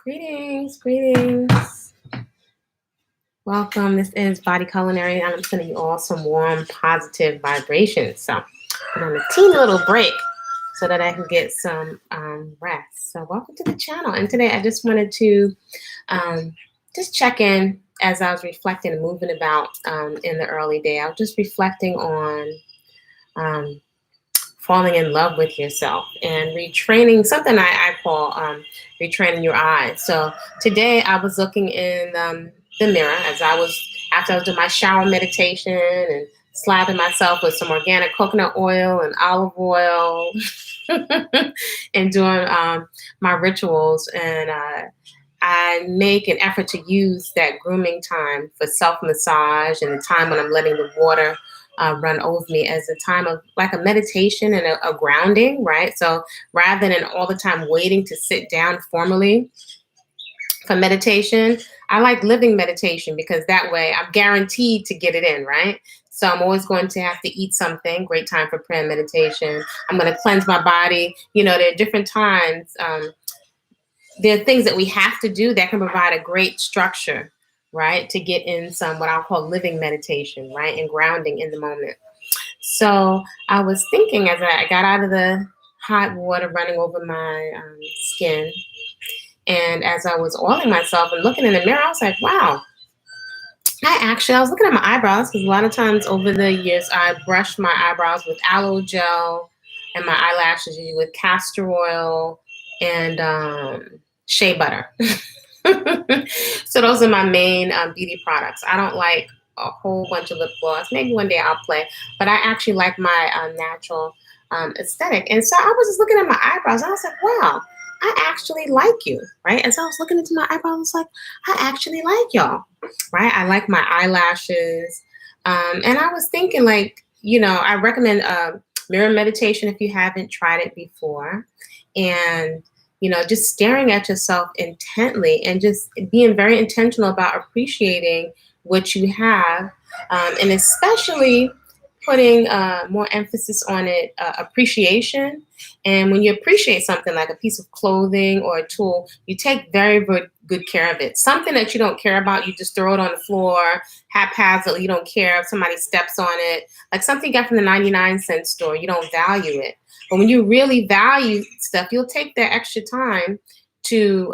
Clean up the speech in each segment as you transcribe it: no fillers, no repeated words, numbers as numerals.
Greetings, greetings. Welcome. This is Body-Culinary, and I'm sending you all some warm, positive vibrations. So I'm on a teeny little break so that I can get some rest. So welcome to the channel. And today I just wanted to just check in as I was reflecting and moving about in the early day. I was just reflecting on falling in love with yourself and retraining, something I call retraining your eyes. So today I was looking in the mirror after I was doing my shower meditation and slathering myself with some organic coconut oil and olive oil and doing my rituals. And I make an effort to use that grooming time for self-massage and the time when I'm letting the water run over me as a time of like a meditation and a grounding, right? So rather than all the time waiting to sit down formally for meditation, I like living meditation because that way I'm guaranteed to get it in, right? So I'm always going to have to eat something. Great time for prayer and meditation. I'm going to cleanse my body. You know, there are different times. There are things that we have to do that can provide a great structure, right, to get in some what I'll call living meditation, right, and grounding in the moment. So I was thinking as I got out of the hot water running over my skin, and as I was oiling myself and looking in the mirror, I was like, wow. I was looking at my eyebrows because a lot of times over the years I brushed my eyebrows with aloe gel and my eyelashes with castor oil and shea butter. So those are my main beauty products. I don't like a whole bunch of lip gloss. Maybe one day I'll play, but I actually like my natural aesthetic. And so I was just looking at my eyebrows. And I was like, wow, I actually like you, right? And so I was looking into my eyebrows. I was like, I actually like y'all, right? I like my eyelashes. And I was thinking like, you know, I recommend mirror meditation if you haven't tried it before. And you know, just staring at yourself intently and just being very intentional about appreciating what you have, and especially putting more emphasis on it, appreciation. And when you appreciate something like a piece of clothing or a tool, you take very good care of it. Something that you don't care about, you just throw it on the floor haphazardly. You don't care if somebody steps on it. Like something you got from the 99-cent store, you don't value it. But when you really value stuff, you'll take that extra time to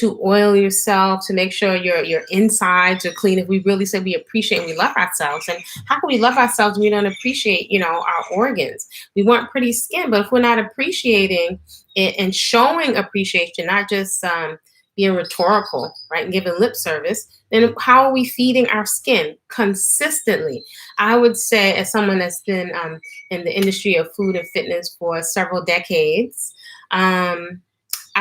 oil yourself, to make sure your insides are clean. If we really say we appreciate and we love ourselves, and how can we love ourselves when we don't appreciate, you know, our organs? We want pretty skin, but if we're not appreciating it and showing appreciation, not just being rhetorical, right, and giving lip service, then how are we feeding our skin consistently? I would say, as someone that's been in the industry of food and fitness for several decades, I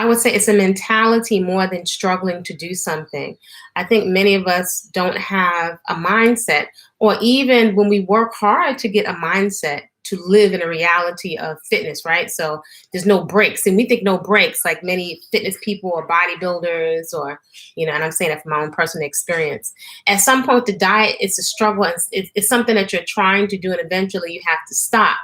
would say it's a mentality more than struggling to do something. I think many of us don't have a mindset, or even when we work hard to get a mindset to live in a reality of fitness, right? So there's no breaks. And we think no breaks, like many fitness people or bodybuilders or, you know, and I'm saying that from my own personal experience. At some point, the diet is a struggle. It's something that you're trying to do, and eventually you have to stop.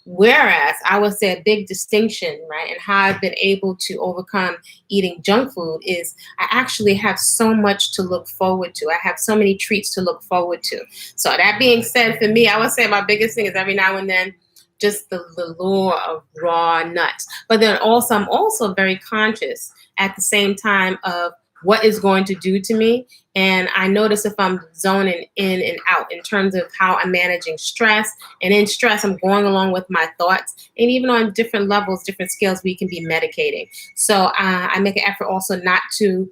Whereas I would say a big distinction, right, and how I've been able to overcome eating junk food is I actually have so much to look forward to. I have so many treats to look forward to. So that being said, for me, I would say my biggest thing is every now and then just the lure of raw nuts. But then also, I'm also very conscious at the same time of what is going to do to me. And I notice if I'm zoning in and out in terms of how I'm managing stress. And in stress, I'm going along with my thoughts. And even on different levels, different scales, we can be medicating. So I make an effort also not to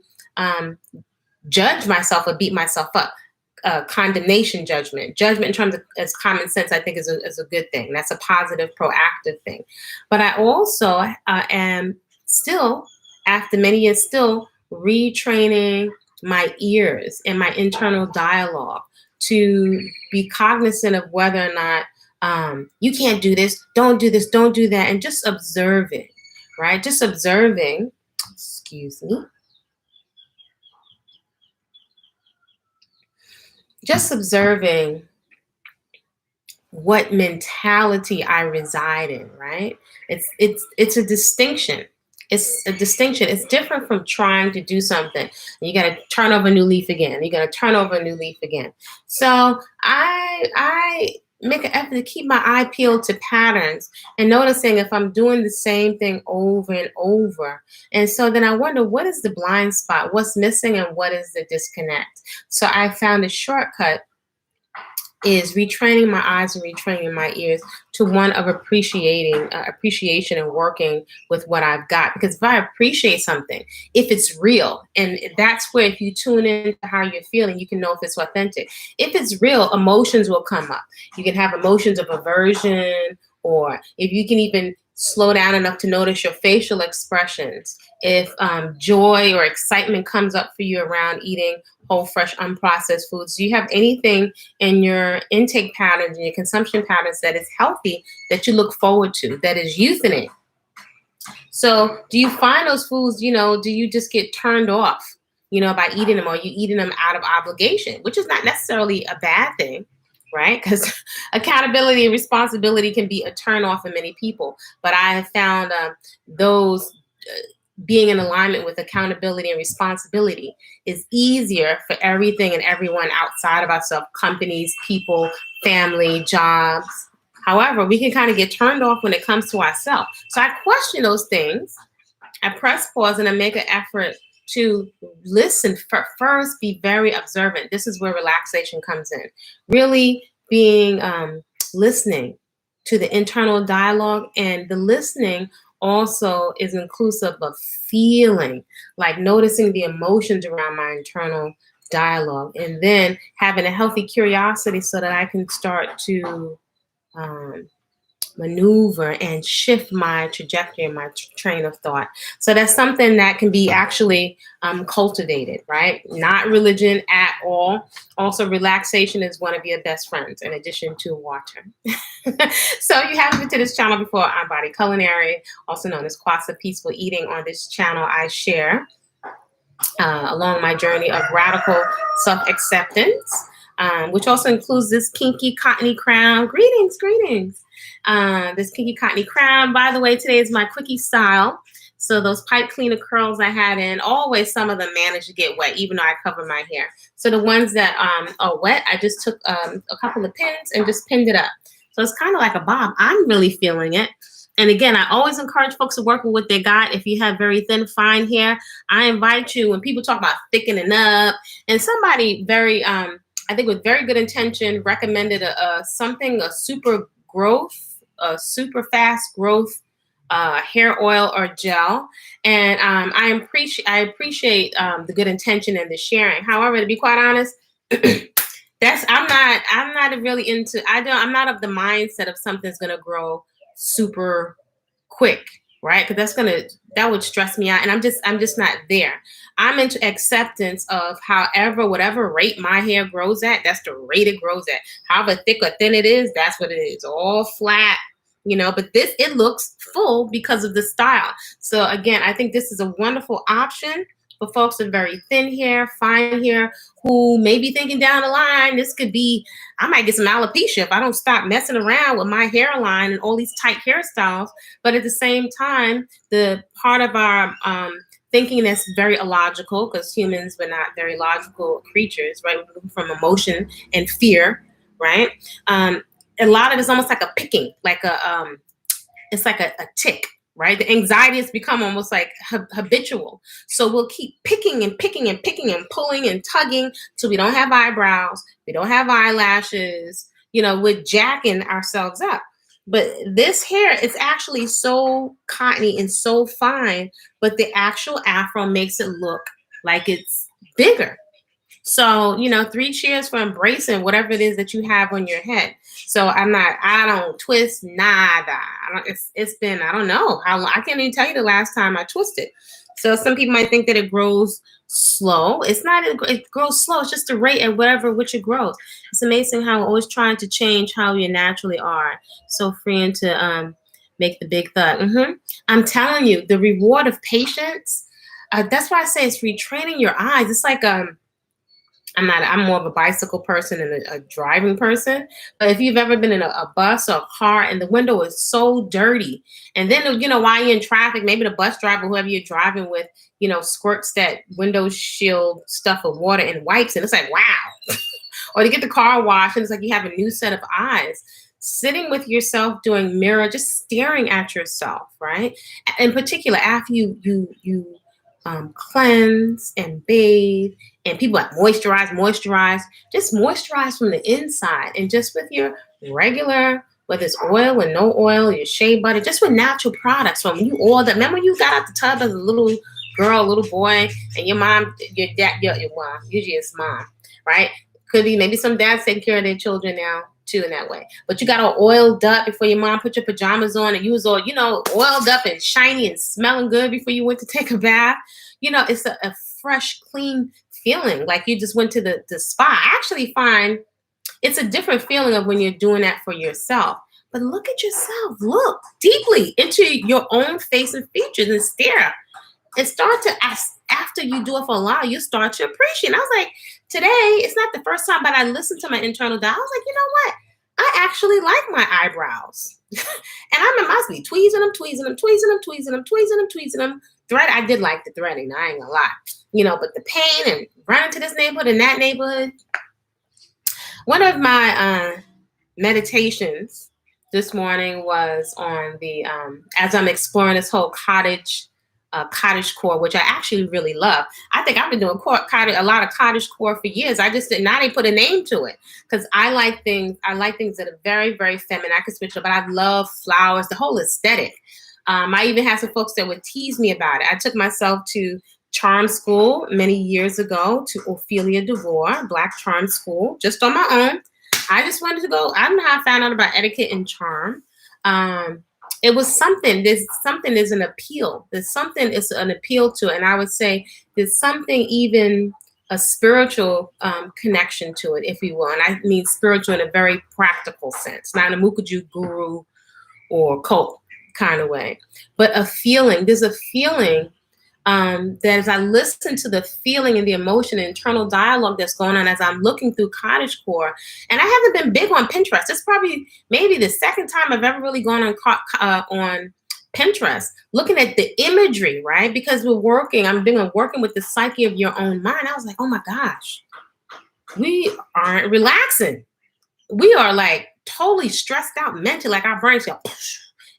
judge myself or beat myself up. Condemnation, judgment in terms of as common sense, I think is a good thing. That's a positive, proactive thing. But I also am still, after many years, still retraining my ears and my internal dialogue to be cognizant of whether or not you can't do this, don't do that, and just observe it, right? Just observing, excuse me, just observing what mentality I reside in, right? It's a distinction. It's a distinction. It's different from trying to do something. You got to turn over a new leaf again. You got to turn over a new leaf again. So I make an effort to keep my eye peeled to patterns and noticing if I'm doing the same thing over and over. And so then I wonder, what is the blind spot? What's missing and what is the disconnect? So I found a shortcut is retraining my eyes and retraining my ears to one of appreciation and working with what I've got. Because if I appreciate something, if it's real, and that's where if you tune into how you're feeling, you can know if it's authentic. If it's real, emotions will come up. You can have emotions of aversion, or if you can even slow down enough to notice your facial expressions. If joy or excitement comes up for you around eating whole, fresh, unprocessed foods, do you have anything in your intake patterns and your consumption patterns that is healthy that you look forward to, that is youth in it? So do you find those foods, do you just get turned off, by eating them, or you eating them out of obligation, which is not necessarily a bad thing, right? Because accountability and responsibility can be a turn off for many people. But I have found those being in alignment with accountability and responsibility is easier for everything and everyone outside of ourselves, companies, people, family, jobs. However, we can kind of get turned off when it comes to ourselves. So I question those things. I press pause and I make an effort to listen first, be very observant. This is where relaxation comes in. Really being listening to the internal dialogue, and the listening also is inclusive of feeling, like noticing the emotions around my internal dialogue, and then having a healthy curiosity so that I can start to maneuver and shift my trajectory and my train of thought. So that's something that can be actually cultivated, right? Not religion at all. Also, relaxation is one of your best friends in addition to water. So you haven't been to this channel before. I'm Body-Culinary, also known as Kwasa Peaceful Eating. On this channel, I share along my journey of radical self-acceptance, which also includes this kinky cottony crown. Greetings, greetings. This kinky cottony crown. By the way, today is my quickie style. So those pipe cleaner curls I had in, always some of them manage to get wet, even though I cover my hair. So the ones that are wet, I just took a couple of pins and just pinned it up. So it's kind of like a bob. I'm really feeling it. And again, I always encourage folks to work with what they got. If you have very thin, fine hair, I invite you, when people talk about thickening up, and somebody very, I think with very good intention, recommended a super fast growth hair oil or gel. And I appreciate the good intention and the sharing. However, to be quite honest, I'm not really into, I'm not of the mindset of something's going to grow super quick, right? Because that would stress me out, and I'm just not there. I'm into acceptance of whatever rate my hair grows at, that's the rate it grows at. However thick or thin it is, that's what it is. All flat, but it looks full because of the style. So again, I think this is a wonderful option for folks with very thin hair, fine hair, who may be thinking down the line, I might get some alopecia if I don't stop messing around with my hairline and all these tight hairstyles. But at the same time, the part of our thinking that's very illogical, because humans, we're not very logical creatures, right? We're looking from emotion and fear, right? A lot of it's almost like a picking, it's like a tick. Right? The anxiety has become almost like habitual. So we'll keep picking and picking and picking and pulling and tugging till we don't have eyebrows, we don't have eyelashes, we're jacking ourselves up. But this hair is actually so cottony and so fine, but the actual afro makes it look like it's bigger. So, 3 cheers for embracing whatever it is that you have on your head. So I don't twist nada. It's been, I don't know how long. I can't even tell you the last time I twisted. So some people might think that it grows slow. It's not, it grows slow. It's just the rate at which it grows. It's amazing how we're always trying to change how you naturally are. So freeing to make the big thug. I'm telling you, the reward of patience, that's why I say it's retraining your eyes. It's like, I'm more of a bicycle person and a driving person. But if you've ever been in a bus or a car and the window is so dirty, and then, while you're in traffic, maybe the bus driver, whoever you're driving with, squirts that window shield stuff of water and wipes, and it's like, wow. Or to get the car washed, and it's like you have a new set of eyes. Sitting with yourself, doing mirror, just staring at yourself, right? In particular, after you cleanse and bathe, and people like moisturize, just moisturize from the inside, and just with your regular, whether it's oil or no oil, your shea butter, just with natural products from you. All that. Remember, you got out the tub as a little girl, little boy, and your mom, your dad, your mom, usually it's mom, right? Could be maybe some dads taking care of their children now too in that way. But you got all oiled up before your mom put your pajamas on, and you was all, oiled up and shiny and smelling good before you went to take a bath. It's a fresh, clean feeling, like you just went to the spa. I actually find it's a different feeling of when you're doing that for yourself. But look at yourself. Look deeply into your own face and features and stare. And start to ask, after you do it for a while, you start to appreciate. And I was like, today, it's not the first time, but I listened to my internal dialogue. I was like, you know what? I actually like my eyebrows. And I must be tweezing them. Thread, I did like the threading. I ain't gonna lie. But the pain and running to this neighborhood and that neighborhood. One of my meditations this morning was on the, as I'm exploring this whole cottage core, which I actually really love. I think I've been doing a lot of cottage core for years. I just did not even put a name to it because I like things that are very, very feminine. I can switch up, but I love flowers, the whole aesthetic. I even had some folks that would tease me about it. I took myself to charm school many years ago, to Ophelia DeVore, Black Charm School, just on my own. I just wanted to go. I don't know how I found out about etiquette and charm. It was something. There's an appeal. There's an appeal to it. And I would say there's something, even a spiritual connection to it, if you will. And I mean spiritual in a very practical sense, not in a Mukaju guru or cult kind of way, but a feeling. There's a feeling that as I listen to the feeling and the emotion and internal dialogue that's going on as I'm looking through cottage core, and I haven't been big on Pinterest. It's probably maybe the second time I've ever really gone on Pinterest, looking at the imagery, right? Because I'm working with the psyche of your own mind. I was like, oh my gosh, we aren't relaxing. We are like totally stressed out mentally, like our brains go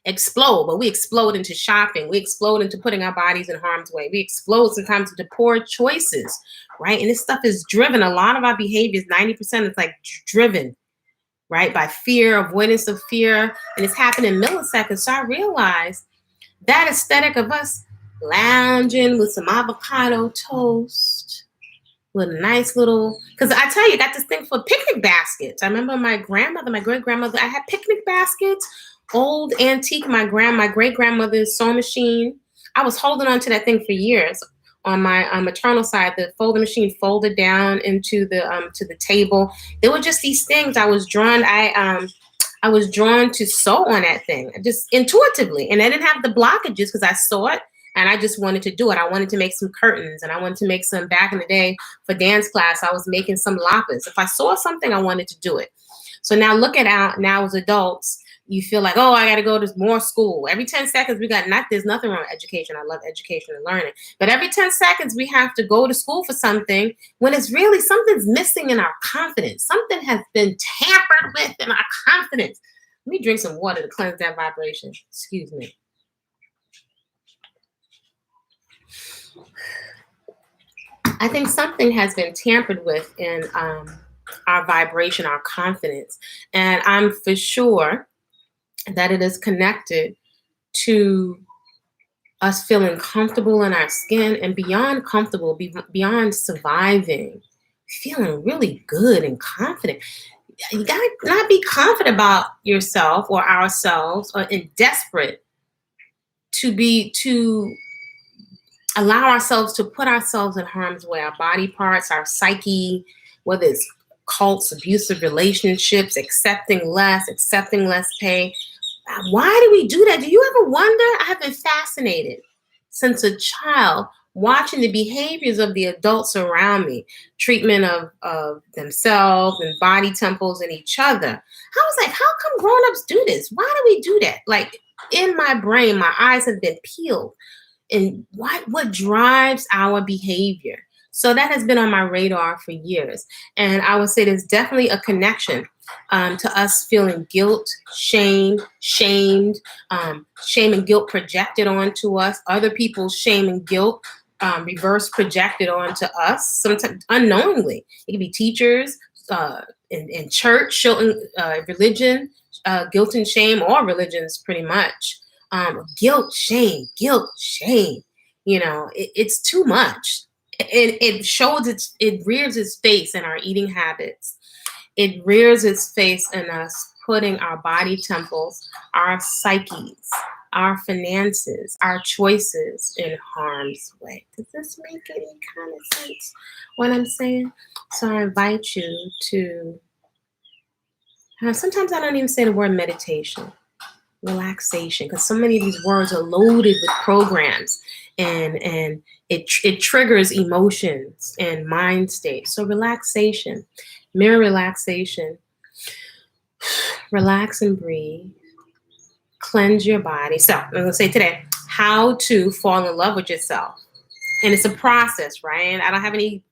explode, but we explode into shopping. We explode into putting our bodies in harm's way. We explode sometimes into poor choices, right? And this stuff is driven. A lot of our behaviors, 90% is like driven, right? By fear, avoidance of fear. And it's happening in milliseconds. So I realized that aesthetic of us lounging with some avocado toast, with a nice little, because I tell you, I got this thing for picnic baskets. I remember my great-grandmother, I had picnic baskets, old antique, my great-grandmother's sewing machine. I was holding on to that thing for years. On my maternal side, the folding machine folded down into the table. There were just these things I was drawn. I was drawn to sew on that thing, just intuitively, and I didn't have the blockages because I saw it and I just wanted to do it. I wanted to make some curtains, and I wanted to make some. Back in the day for dance class, I was making some lapas. If I saw something, I wanted to do it. So now look at now as adults. You feel like, oh, I got to go to more school. Every 10 seconds, there's nothing wrong with education. I love education and learning. But every 10 seconds, we have to go to school for something when it's really something's missing in our confidence. Something has been tampered with in our confidence. Let me drink some water to cleanse that vibration. Excuse me. I think something has been tampered with in our vibration, our confidence. And I'm for sure that it is connected to us feeling comfortable in our skin, and beyond comfortable, beyond surviving, feeling really good and confident. You gotta not be confident about yourself or ourselves, or and desperate to allow ourselves to put ourselves in harm's way, our body parts, our psyche, whether it's cults, abusive relationships, accepting less pay. Why do we do that? Do you ever wonder? I have been fascinated since a child watching the behaviors of the adults around me, treatment of themselves and body temples and each other. I was like, how come grown-ups do this? Why do we do that? Like, in my brain, my eyes have been peeled. And what drives our behavior? So that has been on my radar for years. And I would say there's definitely a connection to us feeling guilt, shame, shamed, shame and guilt projected onto us, other people's shame and guilt reverse projected onto us, sometimes unknowingly. It could be teachers in church, religion, guilt and shame, all religions pretty much. Guilt, shame. You know, it's too much. It rears its face in our eating habits. It rears its face in us putting our body temples, our psyches, our finances, our choices in harm's way. Does this make any kind of sense, what I'm saying? So I invite you to, sometimes I don't even say the word meditation, relaxation, because so many of these words are loaded with programs and it triggers emotions and mind states. So relaxation, mirror relaxation, relax and breathe, cleanse your body. So I'm going to say today, how to fall in love with yourself. And it's a process, right? I don't have any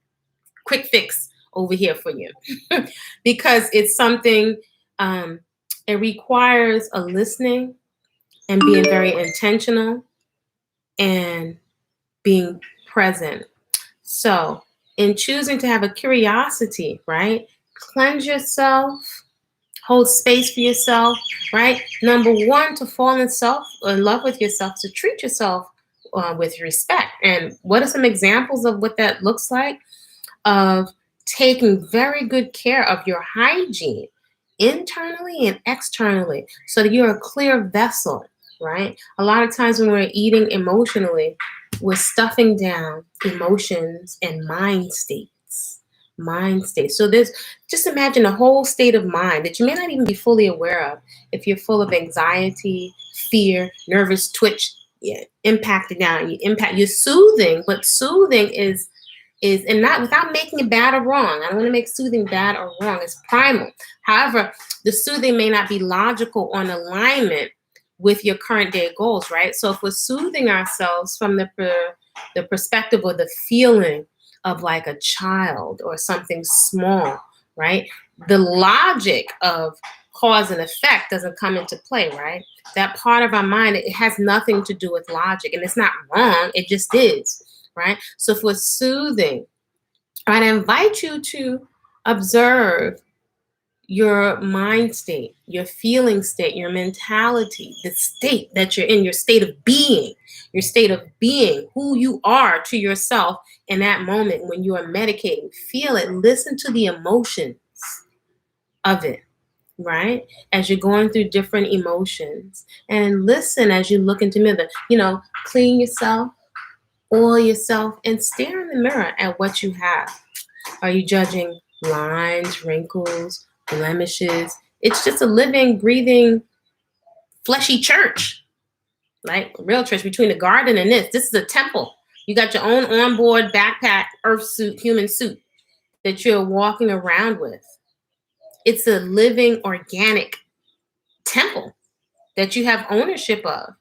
quick fix over here for you because it's something, it requires a listening and being very intentional and being present. So in choosing to have a curiosity, right? Cleanse yourself, hold space for yourself, right? Number one, to fall in love with yourself, to treat yourself with respect. And what are some examples of what that looks like? Of taking very good care of your hygiene, internally and externally, so that you're a clear vessel, right? A lot of times when we're eating emotionally, we're stuffing down emotions and mind states. So just imagine a whole state of mind that you may not even be fully aware of. If you're full of anxiety, fear, nervous twitch, impacted down. You're soothing, but soothing is and not without making it bad or wrong. I don't want to make soothing bad or wrong. It's primal. However, the soothing may not be logical on alignment with your current day goals, right? So if we're soothing ourselves from the perspective or the feeling of like a child or something small, right? The logic of cause and effect doesn't come into play, right? That part of our mind, it has nothing to do with logic, and it's not wrong. It just is, right? So if we're soothing, I invite you to observe your mind state, your feeling state, your mentality, the state that you're in, your state of being, who you are to yourself in that moment when you are medicating. Feel it, listen to the emotions of it, right? As you're going through different emotions, and listen as you look into the mirror, clean yourself, oil yourself, and stare in the mirror at what you have. Are you judging lines, wrinkles, blemishes? It's just a living, breathing, fleshy church, like real church between the garden and this. This is a temple. You got your own onboard backpack, earth suit, human suit that you're walking around with. It's a living, organic temple that you have ownership of.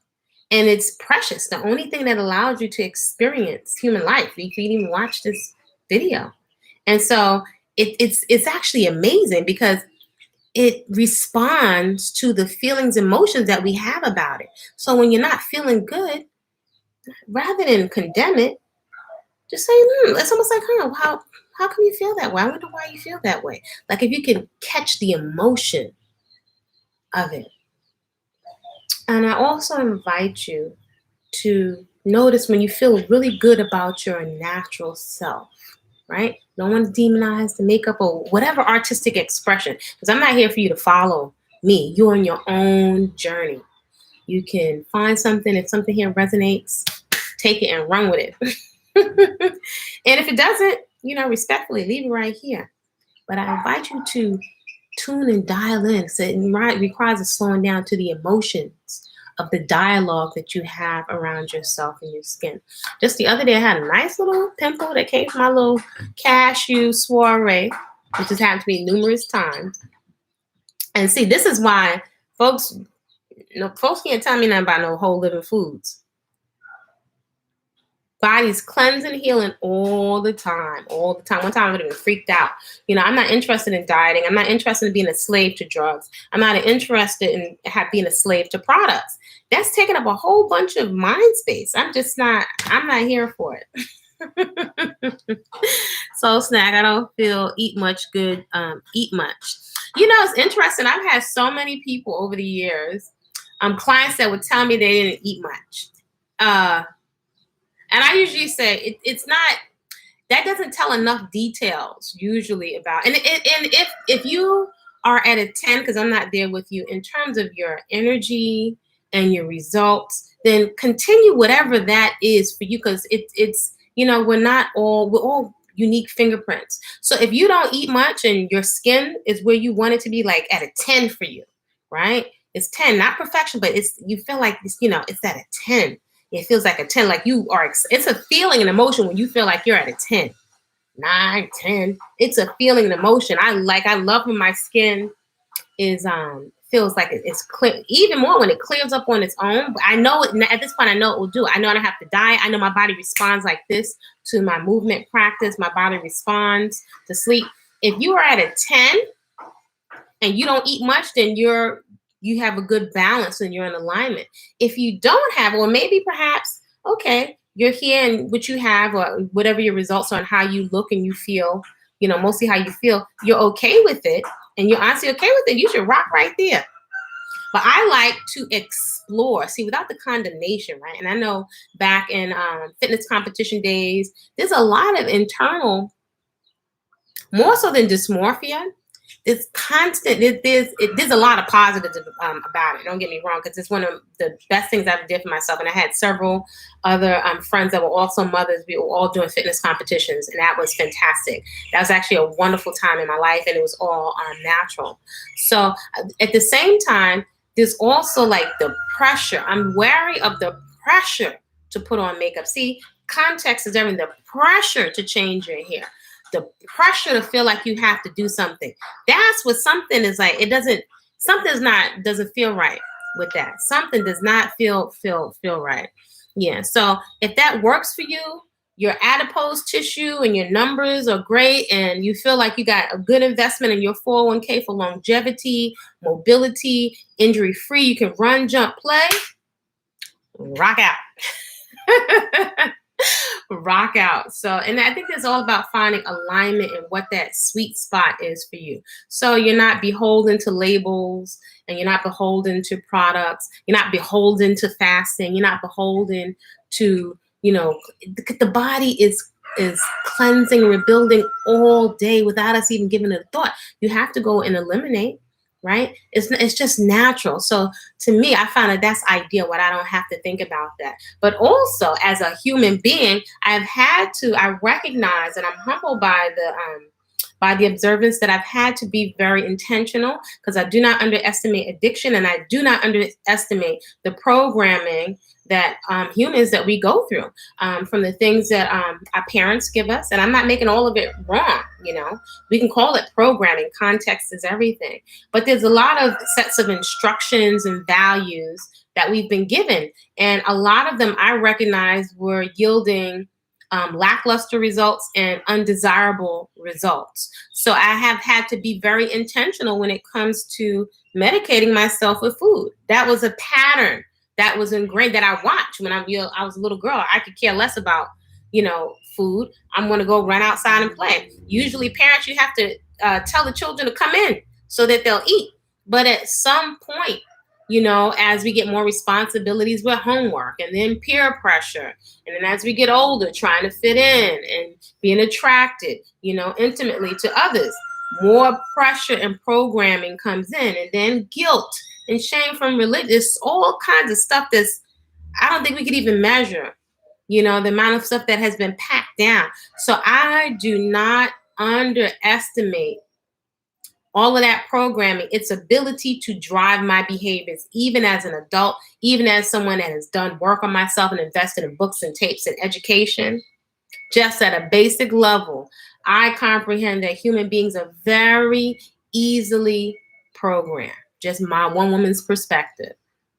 And it's precious. The only thing that allows you to experience human life. You can even watch this video. And so it's actually amazing because it responds to the feelings, emotions that we have about it. So when you're not feeling good, rather than condemn it, just say, it's almost like, how come you feel that way? I wonder why you feel that way. Like if you can catch the emotion of it. And I also invite you to notice when you feel really good about your natural self, right? No one demonize the makeup or whatever artistic expression, because I'm not here for you to follow me. You're on your own journey. You can find something. If something here resonates, take it and run with it. And if it doesn't, respectfully leave it right here. But I invite you to tune and dial in. So it requires a slowing down to the emotions of the dialogue that you have around yourself and your skin. Just the other day, I had a nice little pimple that came from my little cashew soiree, which has happened to me numerous times. And see, this is why folks can't tell me nothing about no whole living foods. Body's cleansing, healing all the time, all the time. One time I would have been freaked out. I'm not interested in dieting. I'm not interested in being a slave to drugs. I'm not interested in being a slave to products. That's taking up a whole bunch of mind space. I'm not here for it. So snack, I don't feel eat much. It's interesting. I've had so many people over the years, clients that would tell me they didn't eat much. And I usually say it's not, that doesn't tell enough details usually about, and if you are at a 10, because I'm not there with you in terms of your energy and your results, then continue whatever that is for you, because it's we're all unique fingerprints. So if you don't eat much and your skin is where you want it to be, like at a 10 for you, right? It's 10, not perfection, but you feel like it's at a 10. It feels like a 10, like you are, it's a feeling and emotion when you feel like you're at a 10, 9, 10. It's a feeling and emotion. I love when my skin is, feels like it's clear, even more when it clears up on its own. I know it, at this point, I know it will do it. I know I don't have to diet. I know my body responds like this to my movement practice. My body responds to sleep. If you are at a 10 and you don't eat much, then you have a good balance and you're in alignment. If you don't have, or maybe perhaps, okay, you're here and what you have, or whatever your results are and how you look and you feel, mostly how you feel, you're okay with it, and you're honestly okay with it, you should rock right there. But I like to explore, see, without the condemnation, right? And I know back in fitness competition days, there's a lot of internal, more so than dysmorphia, it's constant. There's a lot of positives about it. Don't get me wrong, because it's one of the best things I've did for myself. And I had several other friends that were also mothers. We were all doing fitness competitions, and that was fantastic. That was actually a wonderful time in my life, and it was all natural. So at the same time, there's also like the pressure. I'm wary of the pressure to put on makeup. See, context is everything. The pressure to change your hair. The pressure to feel like you have to do something. That's what something is like. Doesn't feel right with that. Something does not feel right. Yeah. So if that works for you, your adipose tissue and your numbers are great, and you feel like you got a good investment in your 401k for longevity, mobility, injury free, you can run, jump, play, rock out. Rock out. So, and I think it's all about finding alignment and what that sweet spot is for you. So you're not beholden to labels, and you're not beholden to products. You're not beholden to fasting. You're not beholden to, the body is cleansing, rebuilding all day without us even giving it a thought. You have to go and eliminate. Right? It's just natural. So to me, I found that that's ideal, when I don't have to think about that. But also as a human being, I recognize, and I'm humbled by the observance that I've had to be very intentional, because I do not underestimate addiction, and I do not underestimate the programming that humans that we go through from the things that our parents give us. And I'm not making all of it wrong. We can call it programming. Context is everything. But there's a lot of sets of instructions and values that we've been given. And a lot of them I recognize were yielding lackluster results and undesirable results. So I have had to be very intentional when it comes to medicating myself with food. That was a pattern that was ingrained, that I watched when I was a little girl. I could care less about, food. I'm going to go run outside and play. Usually parents, you have to tell the children to come in so that they'll eat. But at some point, as we get more responsibilities with homework, and then peer pressure, and then as we get older, trying to fit in and being attracted, intimately to others, more pressure and programming comes in, and then guilt and shame from religion, all kinds of stuff I don't think we could even measure, the amount of stuff that has been packed down. So I do not underestimate all of that programming, its ability to drive my behaviors, even as an adult, even as someone that has done work on myself and invested in books and tapes and education, just at a basic level, I comprehend that human beings are very easily programmed. Just my one woman's perspective.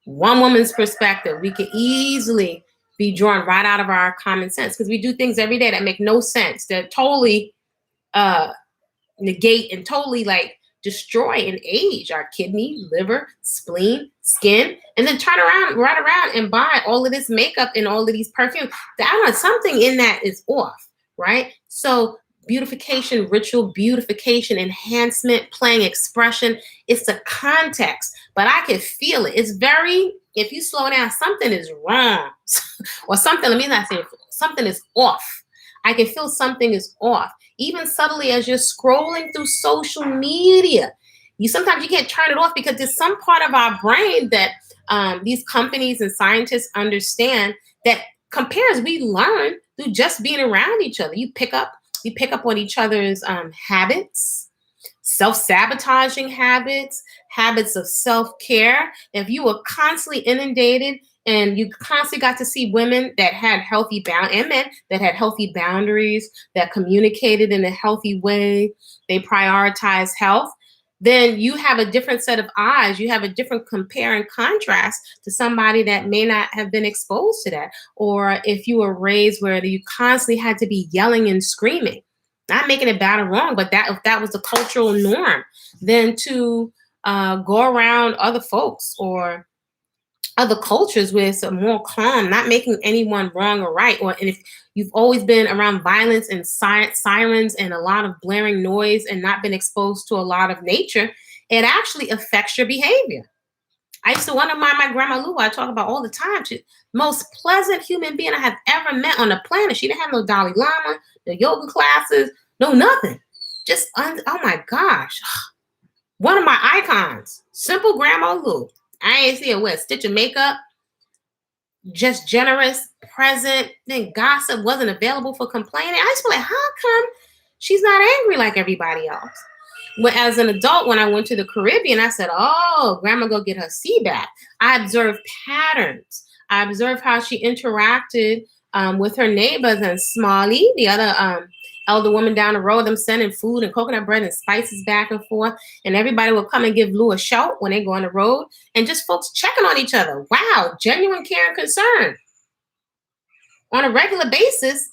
One woman's perspective, we can easily be drawn right out of our common sense because we do things every day that make no sense, that totally negate and totally like destroy and age our kidney, liver, spleen, skin, and then turn around, right around and buy all of this makeup and all of these perfumes. I don't know, something in that is off, right? So beautification, ritual beautification, enhancement, playing expression, it's the context, but I can feel it. It's very, if you slow down, something is wrong or something, let me not say something is off. I can feel something is off. Even subtly as you're scrolling through social media, sometimes you can't turn it off because there's some part of our brain that these companies and scientists understand that compares, we learn through just being around each other. You pick up on each other's habits, self-sabotaging habits, habits of self-care. If you were constantly inundated and you constantly got to see women that had healthy and men that had healthy boundaries, that communicated in a healthy way, they prioritize health, then you have a different set of eyes. You have a different compare and contrast to somebody that may not have been exposed to that. Or if you were raised where you constantly had to be yelling and screaming, not making it bad or wrong, but that if that was the cultural norm, then to go around other folks or other cultures where it's more calm, not making anyone wrong or right. And if you've always been around violence and sirens and a lot of blaring noise and not been exposed to a lot of nature, it actually affects your behavior. I used to wonder my grandma Lou, I talk about all the time, she's the most pleasant human being I have ever met on the planet. She didn't have no Dalai Lama, no yoga classes, no nothing. Just, oh my gosh. One of my icons, simple Grandma Lou. I ain't see her with a stitch of makeup, just generous, present, then gossip, wasn't available for complaining. I just feel like, how come she's not angry like everybody else? Well, as an adult, when I went to the Caribbean, I said, oh, Grandma go get her sea bath. I observed patterns. I observed how she interacted with her neighbors, and Smalley, the other elder woman down the road, them sending food and coconut bread and spices back and forth. And everybody will come and give Lou a shout when they go on the road, and just folks checking on each other. Wow, genuine care and concern. On a regular basis,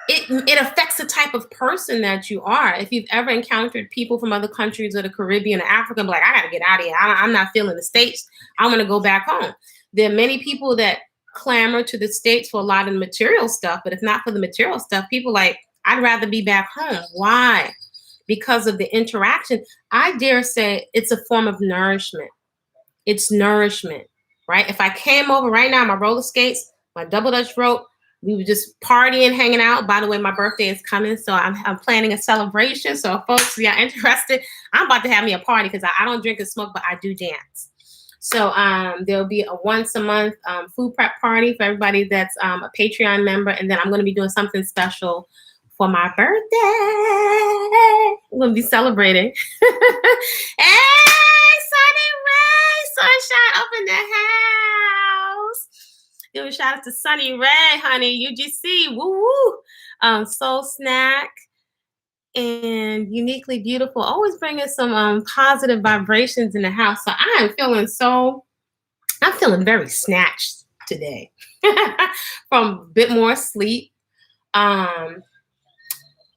it affects the type of person that you are. If you've ever encountered people from other countries or the Caribbean or Africa, be like, I got to get out of here. I'm not feeling the States. I want to go back home. There are many people that clamor to the States for a lot of the material stuff, but if not for the material stuff, people like, I'd rather be back home. Why? Because of the interaction. I dare say it's a form of nourishment. It's nourishment, right? If I came over right now, my roller skates, my double Dutch rope, we were just partying, hanging out. By the way, my birthday is coming, so I'm planning a celebration. So if folks are interested, I'm about to have me a party because I don't drink and smoke, but I do dance. So there'll be a once a month food prep party for everybody that's a Patreon member. And then I'm going to be doing something special for my birthday. I'm going to be celebrating. Hey, Sunny Ray, sunshine up in the house. Give a shout out to Sunny Ray, honey, UGC, woo woo. Soul Snack and Uniquely Beautiful, always bringing some positive vibrations in the house. So I'm feeling very snatched today from a bit more sleep. The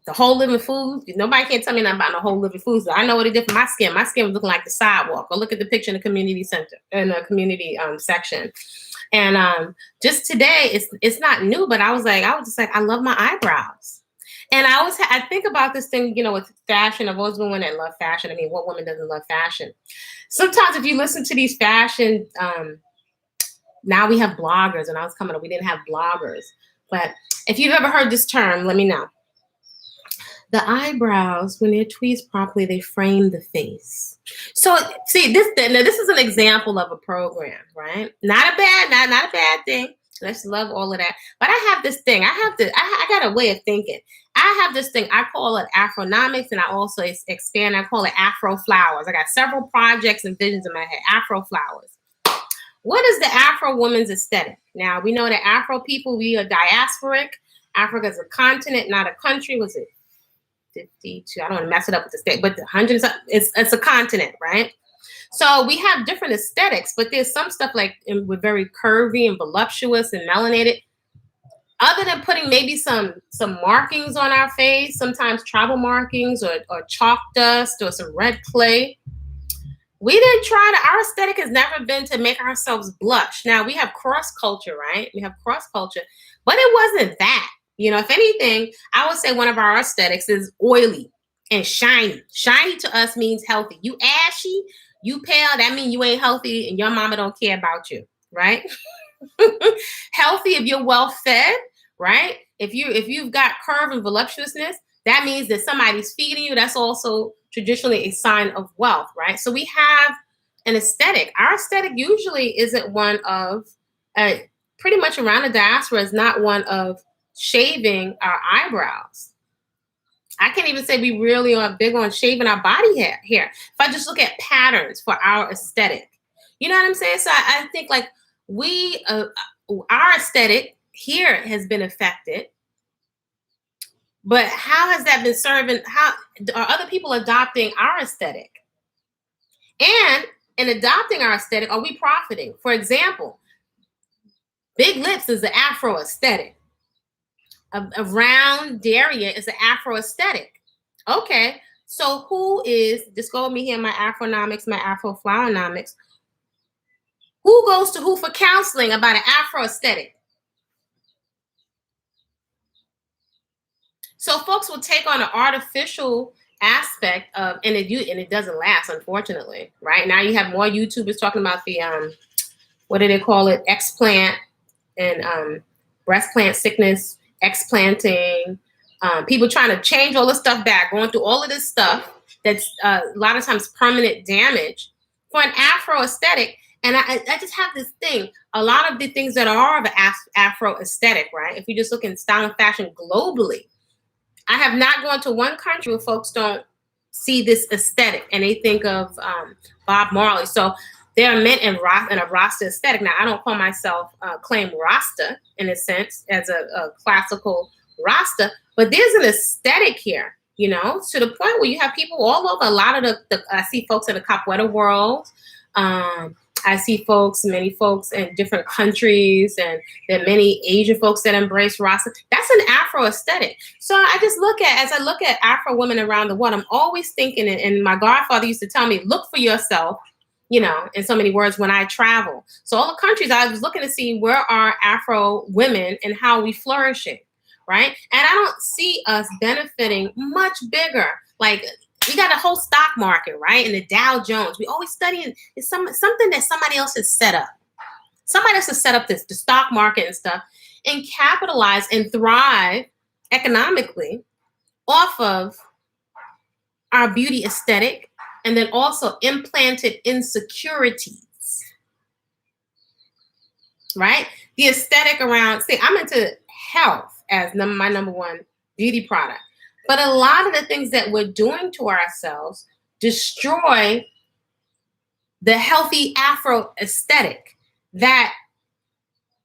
whole living foods. Nobody can tell me nothing about the whole living foods. I know what it did for my skin. My skin was looking like the sidewalk. Go look at the picture in the community center, in the community section. And just today, it's not new, but I was just like, I love my eyebrows. And I think about this thing, with fashion. I've always been one that love fashion. I mean, what woman doesn't love fashion? Sometimes if you listen to these fashion, now we have bloggers, and I was coming up, we didn't have bloggers. But if you've ever heard this term, let me know. The eyebrows, when they're tweezed properly, they frame the face. So see, this is an example of a program, right? Not a bad thing. Let's love all of that. But I have this thing. I got a way of thinking. I have this thing. I call it Afronomics, and I also expand. I call it Afro flowers. I got several projects and visions in my head. Afro flowers. What is the Afro woman's aesthetic? Now, we know that Afro people, we are diasporic. Africa is a continent, not a country. Was it 52? I don't want to mess it up with the state, but the hundreds, it's a continent, right? So we have different aesthetics, but there's some stuff like we're very curvy and voluptuous and melanated. Other than putting maybe some markings on our face, sometimes tribal markings or chalk dust or some red clay, we didn't try to, our aesthetic has never been to make ourselves blush. Now we have cross culture, right? We have cross culture, but it wasn't that. You know, if anything, I would say one of our aesthetics is oily and shiny. Shiny to us means healthy. You ashy, you pale, that means you ain't healthy and your mama don't care about you, right? Healthy if you're well fed, right? If you've got curve and voluptuousness, that means that somebody's feeding you. That's also traditionally a sign of wealth, right? So we have an aesthetic. Our aesthetic usually isn't one of, pretty much around the diaspora is not one of shaving our eyebrows. I can't even say we really are big on shaving our body hair. If I just look at patterns for our aesthetic, you know what I'm saying? So I think like our aesthetic here has been affected, but how has that been serving? How are other people adopting our aesthetic? And in adopting our aesthetic, are we profiting? For example, big lips is the Afro aesthetic. A round derriere is an Afro aesthetic. Okay, so who is, just go with me here, my Afronomics, my Afro flowernomics. Who goes to who for counseling about an Afro aesthetic? So folks will take on an artificial aspect of, and it doesn't last, unfortunately. Right now, you have more YouTubers talking about the what do they call it, explant and breast plant sickness, explanting, people trying to change all this stuff back, going through all of this stuff that's a lot of times permanent damage for an Afro aesthetic. And I just have this thing, a lot of the things that are of an Afro aesthetic, right? If you just look in style and fashion globally, I have not gone to one country where folks don't see this aesthetic and they think of Bob Marley. So they're meant in a Rasta aesthetic. Now, I don't call myself claim Rasta in a sense as a classical Rasta, but there's an aesthetic here, you know, to the point where you have people all over. A lot of I see folks in the capoeira world. I see many folks in different countries, and there are many Asian folks that embrace Rasta. That's an Afro aesthetic. So as I look at Afro women around the world, I'm always thinking, and my godfather used to tell me, look for yourself, you know, in so many words, when I travel. So all the countries, I was looking to see where are Afro women and how we flourishing, right? And I don't see us benefiting much bigger, like, we got a whole stock market, right? And the Dow Jones. We always studying it's something that somebody else has set up. Somebody else has set up the stock market and stuff and capitalize and thrive economically off of our beauty aesthetic, and then also implanted insecurities, right? The aesthetic around, see, I'm into health as my number one beauty product. But a lot of the things that we're doing to ourselves destroy the healthy Afro aesthetic that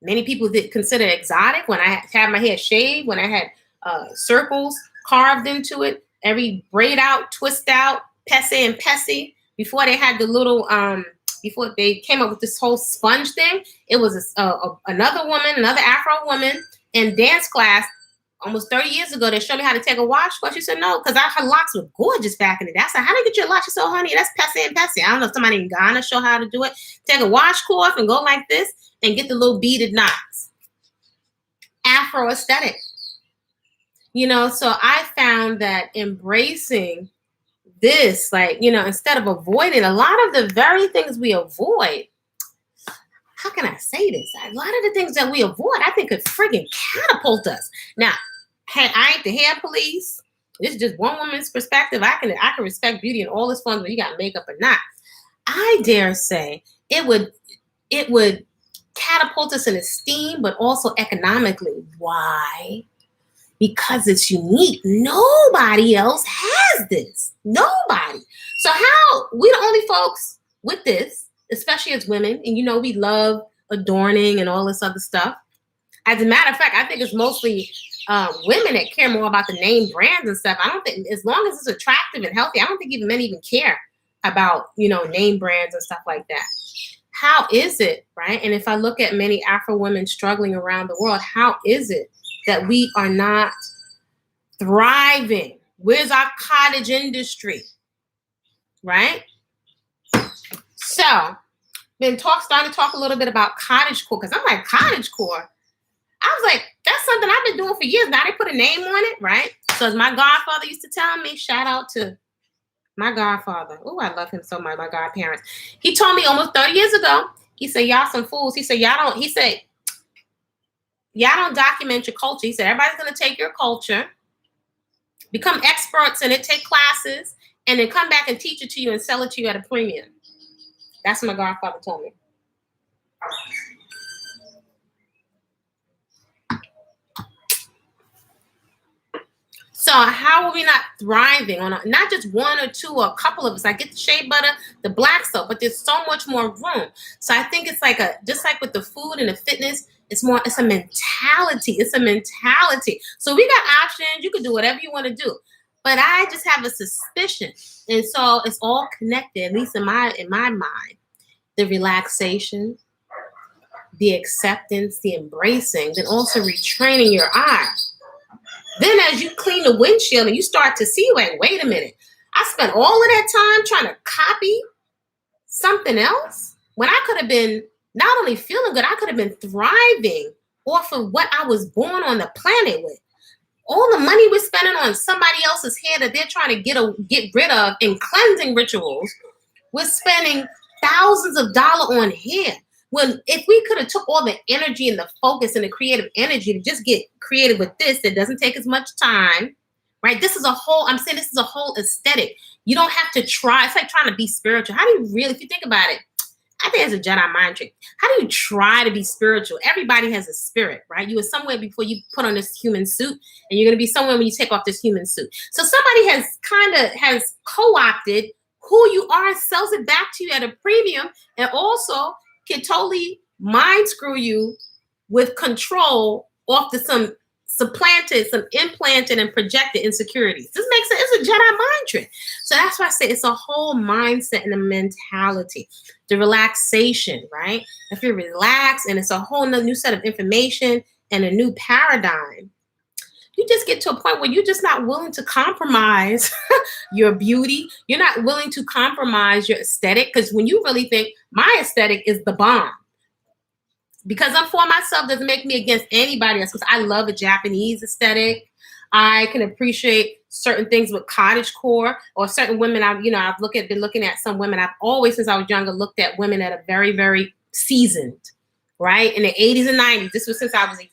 many people did consider exotic. When I had my hair shaved, when I had circles carved into it, every braid out, twist out, pesse and pesse, before they had the little, before they came up with this whole sponge thing, it was another Afro woman in dance class almost 30 years ago. They showed me how to take a washcloth. She said, no, because her locks were gorgeous back in the day. I said, how do you get your locks? She said, honey, that's pesse and pesse. I don't know if somebody in Ghana show how to do it. Take a washcloth and go like this and get the little beaded knots. Afro aesthetic. You know, so I found that embracing this, like, you know, instead of avoiding a lot of the very things we avoid, how can I say this? A lot of the things that we avoid, I think could friggin' catapult us. Now, I ain't the hair police. This is just one woman's perspective. I can respect beauty in all its forms, whether you got makeup or not. I dare say it would catapult us in esteem, but also economically. Why? Because it's unique. Nobody else has this. Nobody. So how we the only folks with this, especially as women, and you know we love adorning and all this other stuff. As a matter of fact, I think it's mostly women that care more about the name brands and stuff. I don't think, as long as it's attractive and healthy, I don't think even men even care about, you know, name brands and stuff like that. How is it, right? And if I look at many Afro women struggling around the world, how is it that we are not thriving? Where's our cottage industry, right? So, starting to talk a little bit about cottagecore, because I'm like, cottagecore? I was like, that's something I've been doing for years. Now they put a name on it, right? So as my godfather used to tell me, shout out to my godfather. Oh, I love him so much, my godparents. He told me almost 30 years ago, he said, y'all some fools. He said, y'all don't document your culture. He said, everybody's going to take your culture, become experts in it, take classes, and then come back and teach it to you and sell it to you at a premium. That's what my godfather told me. So how are we not thriving on not just one or two or a couple of us? I get the shea butter, the black soap, but there's so much more room. So I think it's like just like with the food and the fitness, it's a mentality. It's a mentality. So we got options. You can do whatever you want to do. But I just have a suspicion. And so it's all connected, at least in my mind. The relaxation, the acceptance, the embracing, then also retraining your eye. Then as you clean the windshield and you start to see, like, wait a minute, I spent all of that time trying to copy something else when I could have been not only feeling good, I could have been thriving off of what I was born on the planet with. All the money we're spending on somebody else's hair that they're trying to get rid of in cleansing rituals, we're spending thousands of dollars on hair. When if we could have took all the energy and the focus and the creative energy to just get creative with this, that doesn't take as much time, right? This is a whole aesthetic. You don't have to try. It's like trying to be spiritual. How do you really, if you think about it, I think it's a Jedi mind trick. How do you try to be spiritual? Everybody has a spirit, right? You were somewhere before you put on this human suit, and you're going to be somewhere when you take off this human suit. So somebody has co-opted who you are and sells it back to you at a premium, and also can totally mind screw you with control off to some implanted and projected insecurities. This makes sense. It's a Jedi mind trick. So that's why I say it's a whole mindset and a mentality. The relaxation, right? If you're relaxed and it's a whole new set of information and a new paradigm, you just get to a point where you're just not willing to compromise your beauty. You're not willing to compromise your aesthetic, because when you really think my aesthetic is the bomb, because I'm for myself doesn't make me against anybody else, because I love a Japanese aesthetic. I can appreciate certain things with cottagecore, or certain women I've been looking at some women I've always, since I was younger, looked at women that are very, very seasoned, right? In the 80s and 90s. This was since I was a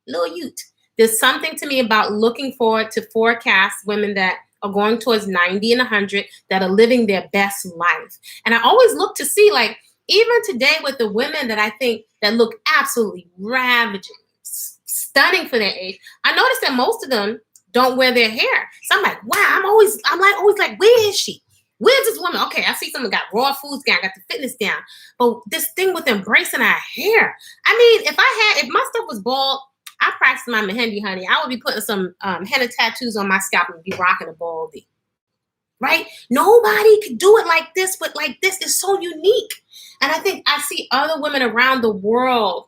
little youth. There's something to me about looking forward to forecast women that are going towards 90 and 100 that are living their best life. And I always look to see, like, even today with the women that I think that look absolutely ravaging, stunning for their age, I noticed that most of them don't wear their hair. So I'm like, wow, I'm always like, where is she? Where's this woman? Okay, I see someone got raw foods down, got the fitness down. But this thing with embracing our hair. I mean, if my stuff was bald, I practice my mehendi, honey. I would be putting some henna tattoos on my scalp and be rocking a baldy, right? Nobody could do it like this, but like this is so unique. And I think I see other women around the world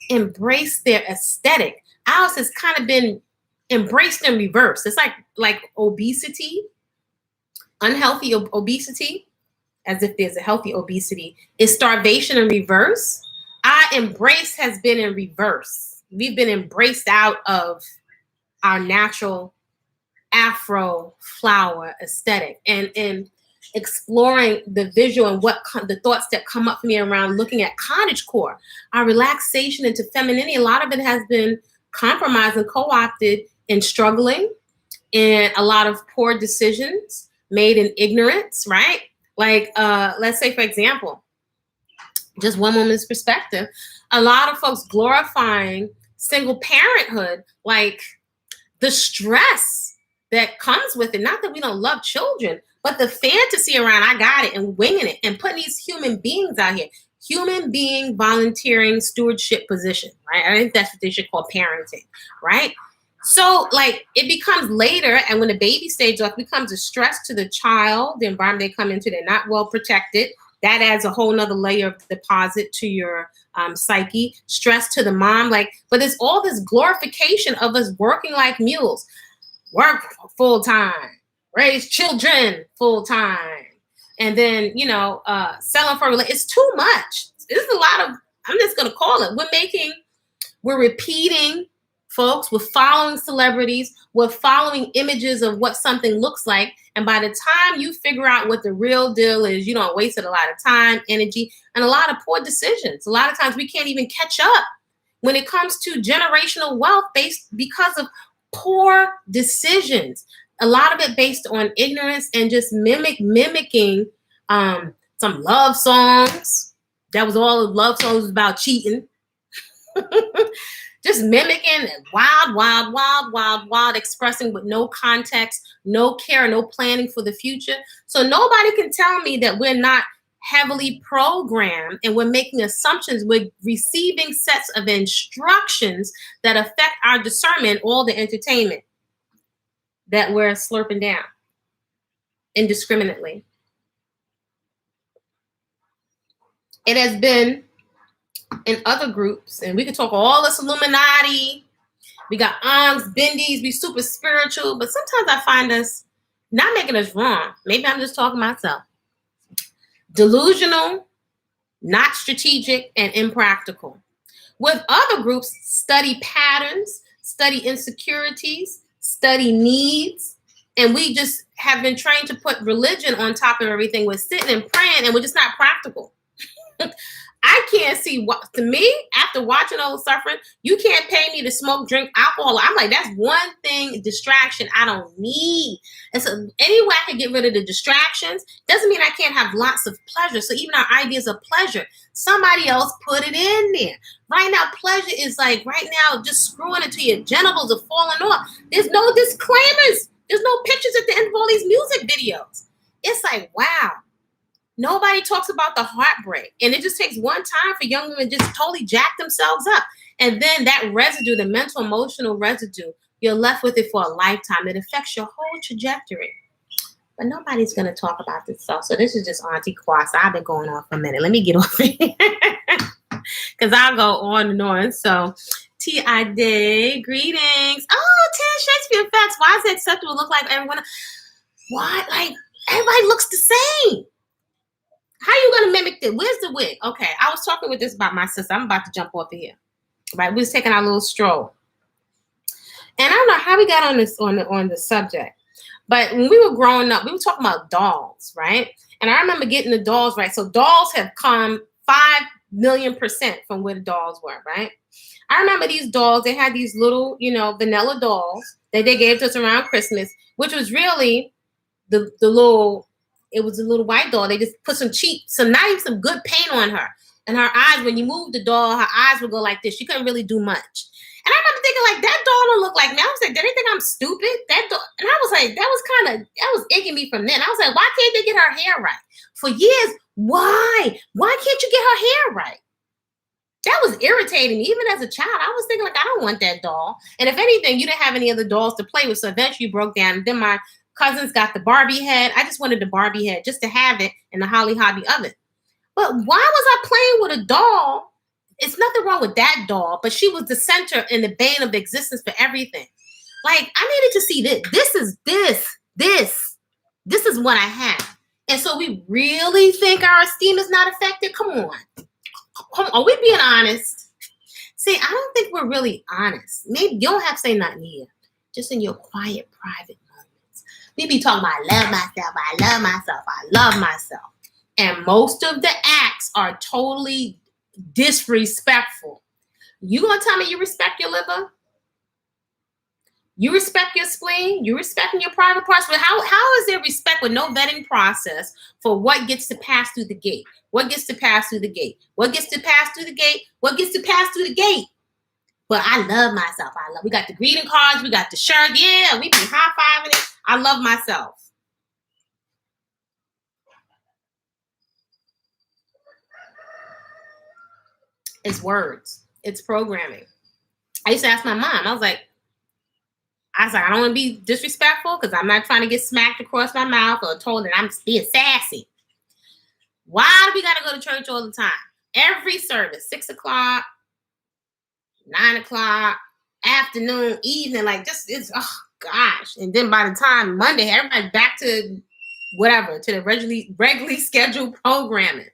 embrace their aesthetic. Ours has kind of been embraced in reverse. It's like obesity, unhealthy obesity, as if there's a healthy obesity, is starvation in reverse. Our embrace has been in reverse. We've been embraced out of our natural Afro flower aesthetic, and exploring the visual and the thoughts that come up for me around looking at cottagecore, our relaxation into femininity. A lot of it has been compromised and co-opted in struggling, and a lot of poor decisions made in ignorance, right? Like, let's say, for example, just one woman's perspective, a lot of folks glorifying single parenthood, like the stress that comes with it. Not that we don't love children, but the fantasy around I got it and winging it and putting these human beings out here, human being volunteering stewardship position, right? I think that's what they should call parenting, right? So like it becomes later, and when the baby stage like becomes a stress to the child, the environment they come into, they're not well protected. That adds a whole nother layer of deposit to your psyche, stress to the mom. Like, but there's all this glorification of us working like mules, work full time, raise children full time, and then selling for it's too much. This is a lot of. I'm just gonna call it. We're repeating. Folks, we're following celebrities, we're following images of what something looks like. And by the time you figure out what the real deal is, you don't wasted a lot of time, energy, and a lot of poor decisions. A lot of times we can't even catch up when it comes to generational wealth because of poor decisions. A lot of it based on ignorance and just mimicking some love songs. That was all love songs about cheating. Just mimicking wild, expressing with no context, no care, no planning for the future. So nobody can tell me that we're not heavily programmed and we're making assumptions. We're receiving sets of instructions that affect our discernment, all the entertainment that we're slurping down indiscriminately. It has been in other groups, and we could talk all this Illuminati. We got Angs, Bindis, we super spiritual, but sometimes I find us not making us wrong. Maybe I'm just talking myself. Delusional, not strategic, and impractical. With other groups, study patterns, study insecurities, study needs, and we just have been trained to put religion on top of everything. We're sitting and praying, and we're just not practical. I can't see what, to me, after watching all the suffering, you can't pay me to smoke, drink alcohol. I'm like, that's one thing, distraction I don't need. And so any way I can get rid of the distractions doesn't mean I can't have lots of pleasure. So even our ideas of pleasure, somebody else put it in there. Right now, pleasure is like, right now, just screwing it to your genitals are falling off. There's no disclaimers. There's no pictures at the end of all these music videos. It's like, wow. Nobody talks about the heartbreak. And it just takes one time for young women to just totally jack themselves up. And then that residue, the mental, emotional residue, you're left with it for a lifetime. It affects your whole trajectory. But nobody's going to talk about this stuff. So this is just Auntie Quas. I've been going on for a minute. Let me get off here. Because I'll go on and on. So T.I. Day, greetings. Oh, 10 Shakespeare facts. Why is it acceptable to look like everyone? Why? Like, everybody looks the same. How are you going to mimic this? Where's the wig? Okay, I was talking with this about my sister. I'm about to jump off of here. Right, we was taking our little stroll. And I don't know how we got on this on the subject. But when we were growing up, we were talking about dolls, right? And I remember getting the dolls, right? So dolls have come 5,000,000% from where the dolls were, right? I remember these dolls, they had these little, vanilla dolls that they gave to us around Christmas, which was really the little... It was a little white doll. They just put some not even some good paint on her. And her eyes, when you moved the doll, her eyes would go like this. She couldn't really do much. And I remember thinking, like, that doll don't look like me. I was like, did they think I'm stupid? That doll, and I was like, that was egging me from then. I was like, why can't they get her hair right? For years, why? Why can't you get her hair right? That was irritating me. Even as a child, I was thinking, like, I don't want that doll. And if anything, you didn't have any other dolls to play with. So eventually you broke down. And then my cousins got the Barbie head. I just wanted the Barbie head just to have it and the Holly Hobby of it. But why was I playing with a doll? It's nothing wrong with that doll, but she was the center and the bane of existence for everything. Like, I needed to see this. This is what I have. And so we really think our esteem is not affected? Come on. Are we being honest? See, I don't think we're really honest. Maybe you don't have to say nothing here. Just in your quiet, private moments. We be talking about I love myself. And most of the acts are totally disrespectful. You gonna tell me you respect your liver? You respect your spleen, you respecting your private parts, but how is there respect with no vetting process for what gets to pass through the gate? What gets to pass through the gate? What gets to pass through the gate? What gets to pass through the gate? But I love myself. We got the greeting cards, we got the shirt. Yeah, we be high-fiving it. I love myself. It's words. It's programming. I used to ask my mom, I was like, I don't want to be disrespectful because I'm not trying to get smacked across my mouth or told that I'm being sassy. Why do we got to go to church all the time? Every service, 6 o'clock, 9 o'clock, afternoon, evening, like just, it's, oh gosh. And then by the time Monday, everybody's back to whatever, to the regularly scheduled programming.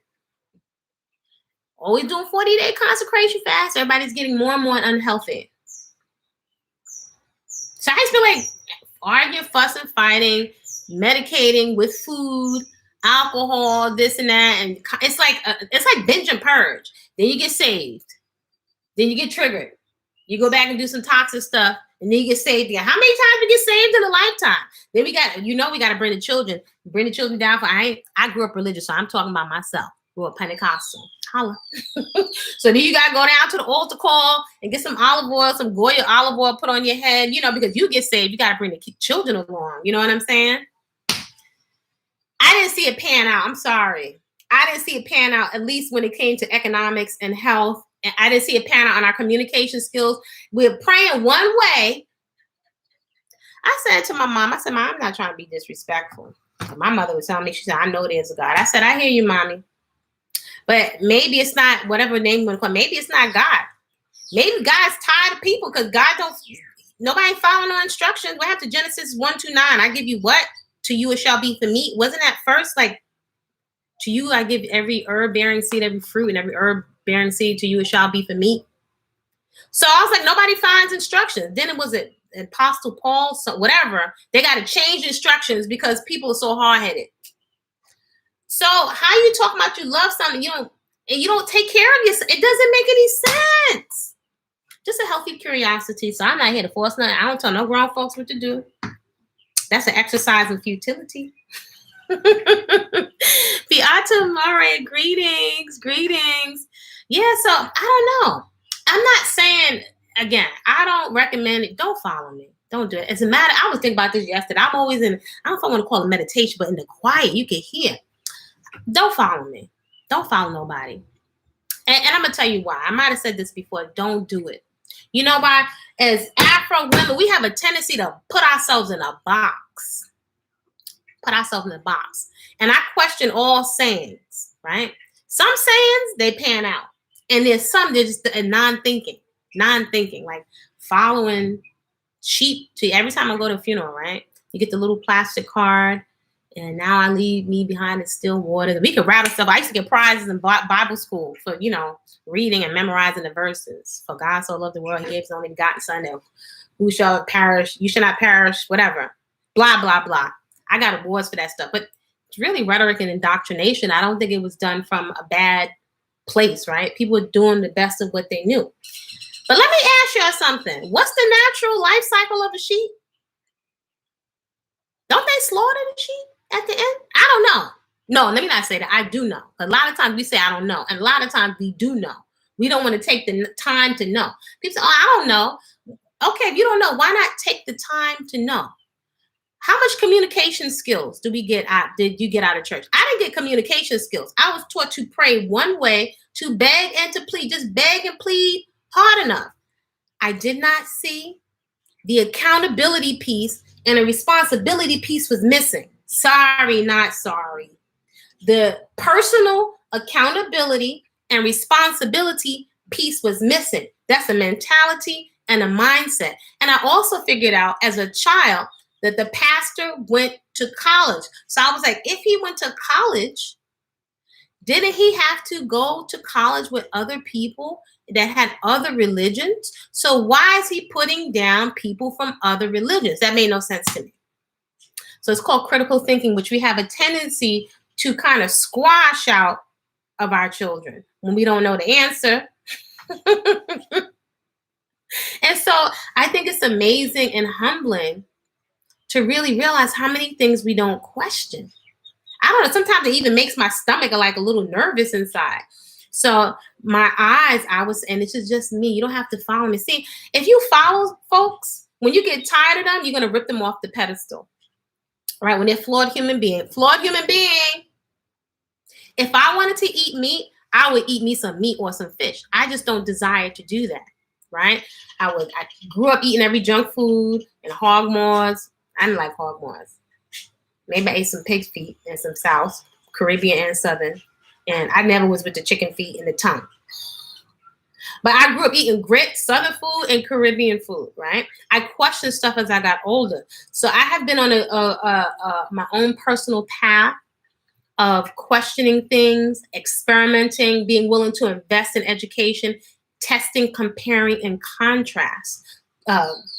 Always doing 40-day consecration fast. Everybody's getting more and more unhealthy. So I just feel like arguing, fussing, fighting, medicating with food, alcohol, this and that, and it's like binge and purge. Then you get saved. Then you get triggered. You go back and do some toxic stuff, and then you get saved again. How many times we get saved in a lifetime? Then we got to bring the children down. I grew up religious, so I'm talking about myself. Grew up Pentecostal. Holla. So then you got to go down to the altar call and get some olive oil, some Goya olive oil put on your head, because you get saved. You got to bring the children along. You know what I'm saying? I didn't see it pan out. I'm sorry. I didn't see it pan out, at least when it came to economics and health. And I didn't see it pan out on our communication skills. We're praying one way. I said to my mom, Mom, I'm not trying to be disrespectful. My mother was telling me, she said, I know there's a God. I said, I hear you, Mommy. But maybe it's not, whatever name you want to call it, maybe it's not God. Maybe God's tired of people because nobody following no instructions. We have to Genesis 1-9. I give you what? To you it shall be for me. Wasn't that first like, to you I give every herb bearing seed, every fruit, and every herb bearing seed, to you it shall be for me. So I was like, nobody finds instructions. Then it was Apostle Paul, so whatever. They got to change instructions because people are so hard-headed. So how you talk about you love something, you don't take care of yourself? It doesn't make any sense. Just a healthy curiosity. So I'm not here to force nothing. I don't tell no grown folks what to do. That's an exercise in futility. Beata Murray, greetings. Yeah, so I don't know. I'm not saying, again, I don't recommend it. Don't follow me. Don't do it. As a matter, I was thinking about this yesterday. I'm always I don't know if I want to call it meditation, but in the quiet, you can hear. Don't follow me. Don't follow nobody. And I'm going to tell you why. I might have said this before. Don't do it. You know why? As Afro women, we have a tendency to put ourselves in a box. And I question all sayings, right? Some sayings, they pan out. And there's some that just non-thinking, like following sheep to every time I go to a funeral, right? You get the little plastic card. And now I leave me behind in still waters. We could rattle stuff. I used to get prizes in Bible school for, reading and memorizing the verses. For God so loved the world, he gave his only begotten son, that who shall perish, you shall not perish, whatever. Blah, blah, blah. I got awards for that stuff. But it's really rhetoric and indoctrination. I don't think it was done from a bad place, right? People were doing the best of what they knew. But let me ask you something. What's the natural life cycle of a sheep? Don't they slaughter the sheep at the end? I don't know. No, let me not say that. I do know. A lot of times we say, I don't know. And a lot of times we do know. We don't want to take the time to know. People say, I don't know. Okay, if you don't know, why not take the time to know? How much communication skills did you get out of church? I didn't get communication skills. I was taught to pray one way, to beg and to plead. Just beg and plead hard enough. I did not see the accountability piece, and a responsibility piece was missing. Sorry, not sorry. The personal accountability and responsibility piece was missing. That's a mentality and a mindset. And I also figured out as a child that the pastor went to college. So I was like, if he went to college, didn't he have to go to college with other people that had other religions? So why is he putting down people from other religions? That made no sense to me. So it's called critical thinking, which we have a tendency to kind of squash out of our children when we don't know the answer. And so I think it's amazing and humbling to really realize how many things we don't question. I don't know, sometimes it even makes my stomach like a little nervous inside. So my eyes, and this is just me. You don't have to follow me. See, if you follow folks, when you get tired of them, you're going to rip them off the pedestal, right? When they're flawed human being. If I wanted to eat meat, I would eat me some meat or some fish. I just don't desire to do that, right? I grew up eating every junk food and hog maws. I didn't like hog maws. Maybe I ate some pig feet and some South, Caribbean and Southern. And I never was with the chicken feet and the tongue. But I grew up eating grits, Southern food, and Caribbean food, right? I questioned stuff as I got older. So I have been on my own personal path of questioning things, experimenting, being willing to invest in education, testing, comparing, and contrast.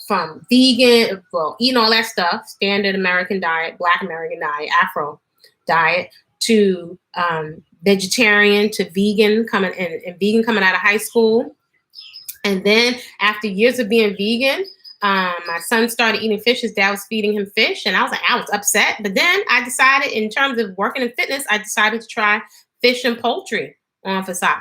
From vegan, well, eating all that stuff, standard American diet, Black American diet, Afro diet, to vegetarian, to vegan, coming out of high school. And then after years of being vegan, my son started eating fish. His dad was feeding him fish. And I was upset. But then I decided, in terms of working in fitness, I decided to try fish and poultry on for size.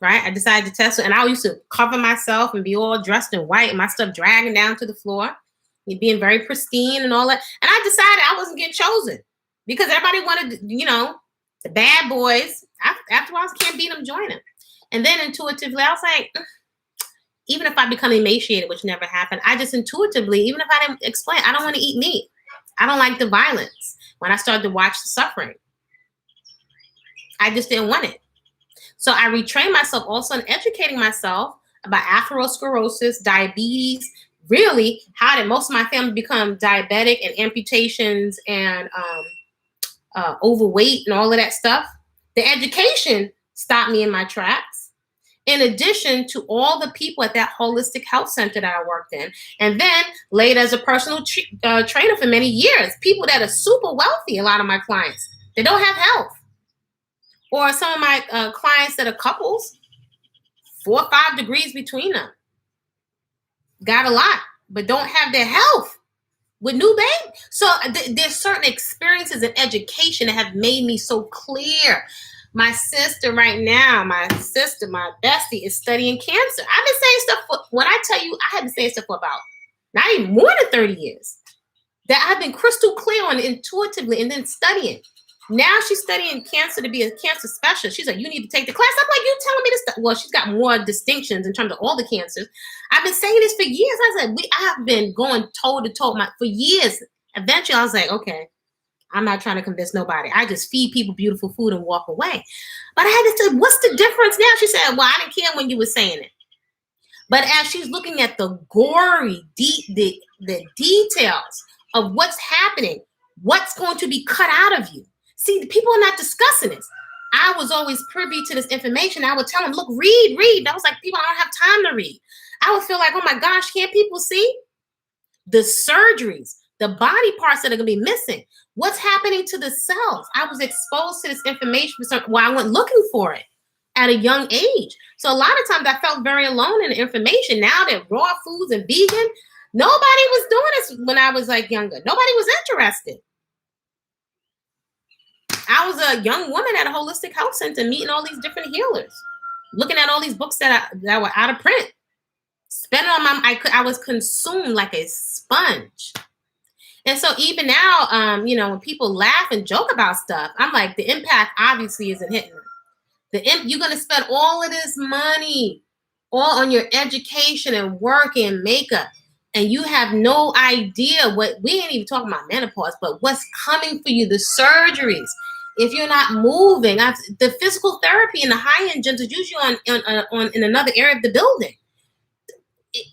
Right? I decided to test it. And I used to cover myself and be all dressed in white and my stuff dragging down to the floor, being very pristine and all that. And I decided I wasn't getting chosen because everybody wanted, the bad boys. After a while, I can't beat them, join them. And then intuitively, I was like, even if I become emaciated, which never happened, I just intuitively, even if I didn't explain, I don't want to eat meat. I don't like the violence. When I started to watch the suffering, I just didn't want it. So I retrained myself also in educating myself about atherosclerosis, diabetes, really how did most of my family become diabetic and amputations and overweight and all of that stuff. The education stopped me in my tracks, in addition to all the people at that holistic health center that I worked in. And then later as a personal trainer for many years, people that are super wealthy, a lot of my clients, they don't have health. Or some of my clients that are couples, 4 or 5 degrees between them. Got a lot, but don't have their health with new baby. So there's certain experiences in education that have made me so clear. My sister right now, my bestie, is studying cancer. I've been saying stuff when I tell you, I have been saying stuff for about not even more than 30 years. That I've been crystal clear on intuitively and then studying. Now she's studying cancer to be a cancer specialist. She's like, you need to take the class. I'm like, you telling me this stuff? Well, she's got more distinctions in terms of all the cancers. I've been saying this for years. I said, I have been going toe to toe for years. Eventually, I was like, okay, I'm not trying to convince nobody. I just feed people beautiful food and walk away. But I had to say, what's the difference now? She said, well, I didn't care when you were saying it. But as she's looking at the gory, the details of what's happening, what's going to be cut out of you. See, the people are not discussing this. I was always privy to this information. I would tell them, look, read. I was like, people, I don't have time to read. I would feel like, oh my gosh, can't people see? The surgeries, the body parts that are going to be missing. What's happening to the cells? I was exposed to this information. I went looking for it at a young age. So a lot of times I felt very alone in the information. Now that raw foods and vegan, nobody was doing this when I was like younger. Nobody was interested. I was a young woman at a holistic health center meeting all these different healers, looking at all these books that were out of print, spending on I was consumed like a sponge. And so even now, when people laugh and joke about stuff, I'm like, the impact obviously isn't hitting them. You're going to spend all of this money all on your education and work and makeup, and you have no idea we ain't even talking about menopause, but what's coming for you, the surgeries. If you're not moving, the physical therapy and the high-end gyms are usually on in another area of the building.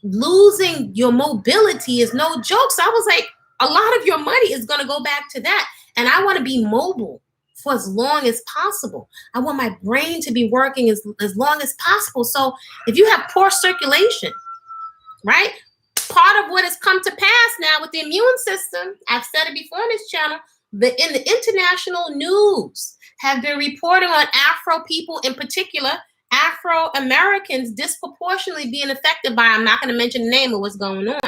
Losing your mobility is no joke. So I was like, a lot of your money is going to go back to that. And I want to be mobile for as long as possible. I want my brain to be working as long as possible. So if you have poor circulation, right? Part of what has come to pass now with the immune system, I've said it before on this channel, in the international news have been reporting on Afro people, in particular, Afro-Americans disproportionately being affected by, I'm not going to mention the name of what's going on,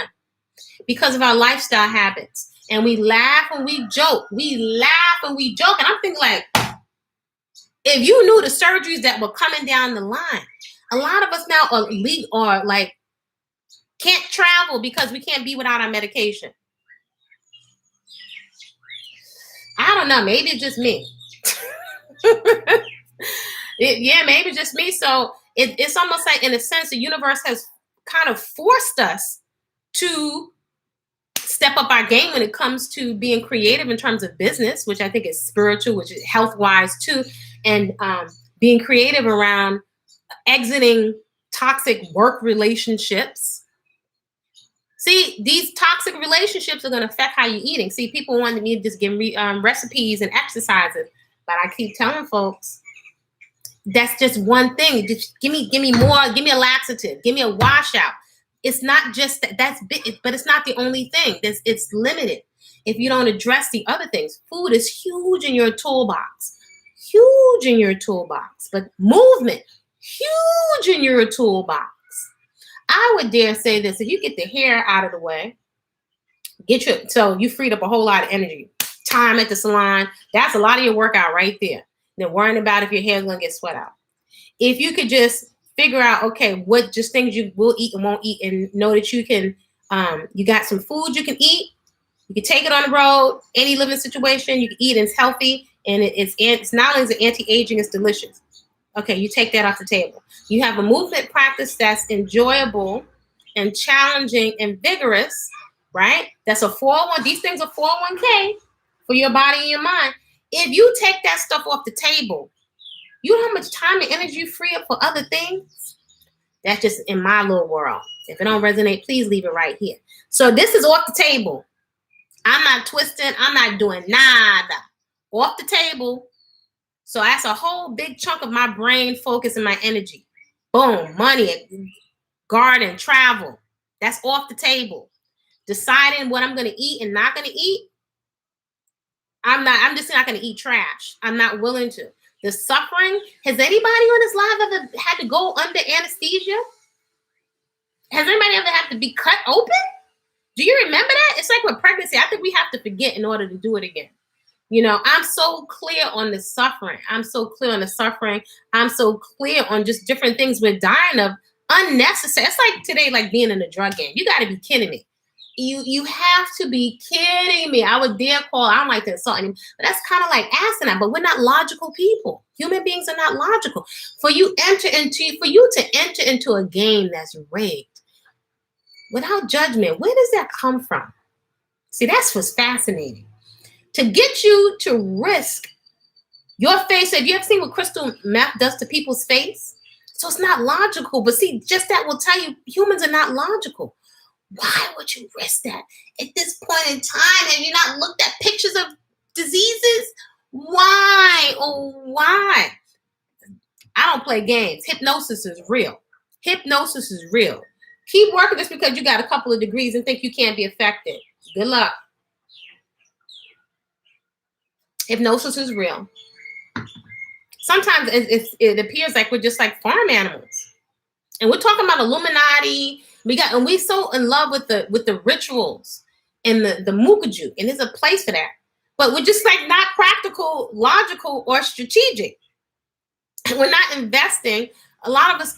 because of our lifestyle habits. And we laugh and we joke. We laugh and we joke. And I'm thinking like, if you knew the surgeries that were coming down the line, a lot of us now are like, can't travel because we can't be without our medication. I don't know. Maybe it's just me. Maybe it's just me. So it's almost like, in a sense, the universe has kind of forced us to step up our game when it comes to being creative in terms of business, which I think is spiritual, which is health-wise too, and being creative around exiting toxic work relationships. See, these toxic relationships are going to affect how you're eating. See, people wanted me to just give me recipes and exercises, but I keep telling folks, that's just one thing. Just give me more. Give me a laxative. Give me a washout. It's not just that's big, but it's not the only thing. It's limited if you don't address the other things. Food is huge in your toolbox. Huge in your toolbox. But movement, huge in your toolbox. I would dare say this: if you get the hair out of the way, so you freed up a whole lot of energy. Time at the salon, that's a lot of your workout right there. Then worrying about if your hair's gonna get sweat out. If you could just figure out, okay, what just things you will eat and won't eat, and know that you can, you got some food you can eat. You can take it on the road, any living situation, you can eat, and it's healthy, and it's not only is it anti-aging, it's delicious. Okay, you take that off the table. You have a movement practice that's enjoyable and challenging and vigorous, right? That's a 401. These things are 401k for your body and your mind. If you take that stuff off the table, you know how much time and energy you free up for other things? That's just in my little world. If it don't resonate, please leave it right here. So this is off the table. I'm not twisting. I'm not doing nada. Off the table. So that's a whole big chunk of my brain focus and my energy. Boom, money, garden, travel. That's off the table. Deciding what I'm going to eat and not going to eat. I'm just not going to eat trash. I'm not willing to. The suffering, has anybody on this live ever had to go under anesthesia? Has anybody ever had to be cut open? Do you remember that? It's like with pregnancy. I think we have to forget in order to do it again. You know, I'm so clear on the suffering. I'm so clear on just different things we're dying of unnecessary. It's like today, like being in a drug game. You got to be kidding me. You have to be kidding me. I would dare call. I don't like to insult anyone, but that's kind of like asinine. But we're not logical people. Human beings are not logical. For you to enter into a game that's rigged without judgment, where does that come from? See, that's what's fascinating. To get you to risk your face. Have you ever seen what crystal meth does to people's face? So it's not logical. But see, just that will tell you humans are not logical. Why would you risk that? At this point in time, have you not looked at pictures of diseases? Why? Oh, why? I don't play games. Hypnosis is real. Hypnosis is real. Keep working just because you got a couple of degrees and think you can't be affected. Good luck. Hypnosis is real. Sometimes it appears like we're just like farm animals. And we're talking about Illuminati. We so in love with the rituals and the mukaju, and there's a place for that. But we're just like not practical, logical, or strategic. We're not investing. A lot of us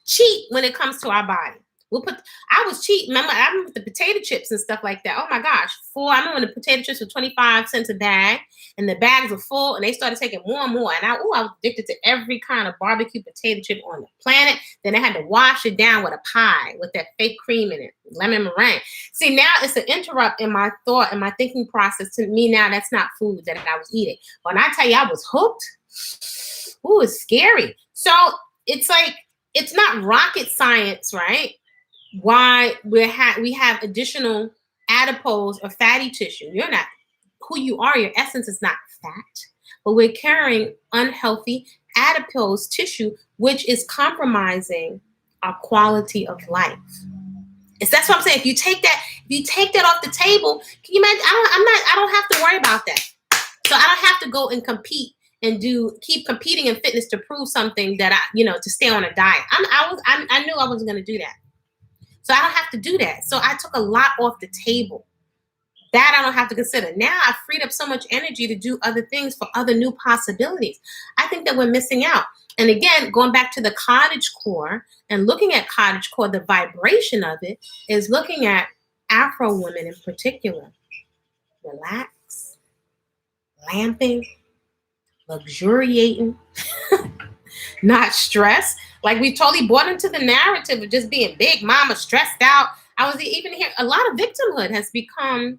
cheat when it comes to our body. I was cheating. Remember, I remember the potato chips and stuff like that. Oh my gosh. I remember when the potato chips were 25 cents a bag, and the bags were full, and they started taking more and more. And I was addicted to every kind of barbecue potato chip on the planet. Then I had to wash it down with a pie with that fake cream in it, lemon meringue. See, now it's an interrupt in my thought and my thinking process. To me now, that's not food that I was eating. When I tell you I was hooked, it's scary. So it's like, it's not rocket science, right? Why we have additional adipose or fatty tissue. You're not who you are. Your essence is not fat, but we're carrying unhealthy adipose tissue, which is compromising our quality of life. That's what I'm saying. If you take that off the table, can you imagine? I don't have to worry about that. So I don't have to go and compete and keep competing in fitness to prove something that to stay on a diet. I knew I wasn't going to do that. So I don't have to do that. So I took a lot off the table. That I don't have to consider. Now I've freed up so much energy to do other things for other new possibilities. I think that we're missing out. And again, going back to the cottage core and looking at cottage core, the vibration of it is looking at Afro women in particular. Relax, lamping, luxuriating, not stressed. Like we totally bought into the narrative of just being big mama, stressed out. I was even here. A lot of victimhood has become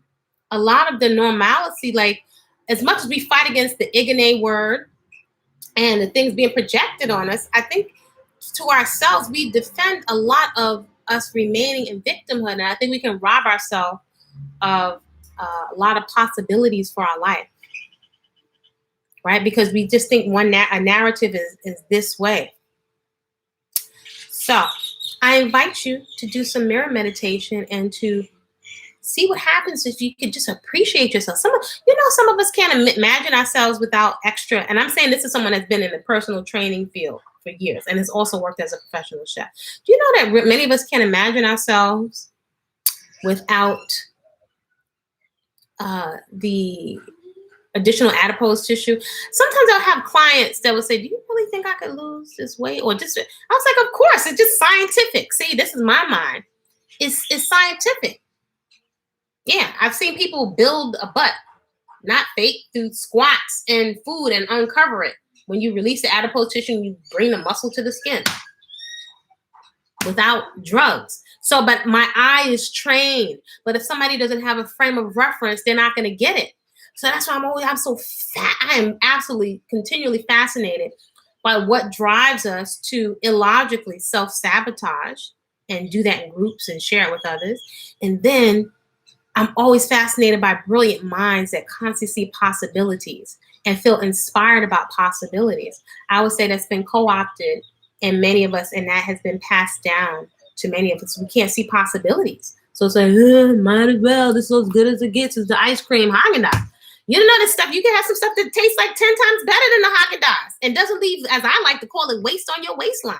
a lot of the normalcy. Like as much as we fight against the Igane word and the things being projected on us, I think to ourselves, we defend a lot of us remaining in victimhood. And I think we can rob ourselves of a lot of possibilities for our life, right? Because we just think a narrative is this way. So I invite you to do some mirror meditation and to see what happens if you could just appreciate yourself. Some of us can't imagine ourselves without extra. And I'm saying this is someone that's been in the personal training field for years and has also worked as a professional chef. Do you know that many of us can't imagine ourselves without the additional adipose tissue? Sometimes I'll have clients that will say, do you really think I could lose this weight? Or just, I was like, of course, it's just scientific. See, this is my mind. It's scientific. Yeah, I've seen people build a butt, not fake, through squats and food and uncover it. When you release the adipose tissue, you bring the muscle to the skin without drugs. So, but my eye is trained. But if somebody doesn't have a frame of reference, they're not going to get it. So that's why I am absolutely continually fascinated by what drives us to illogically self-sabotage and do that in groups and share it with others. And then I'm always fascinated by brilliant minds that constantly see possibilities and feel inspired about possibilities. I would say that's been co-opted in many of us, and that has been passed down to many of us. We can't see possibilities. So it's like, might as well. This is as good as it gets. Is the ice cream Haagen-Dazs. You don't know this stuff. You can have some stuff that tastes like 10 times better than the Haagen-Dazs and doesn't leave, as I like to call it, waste on your waistline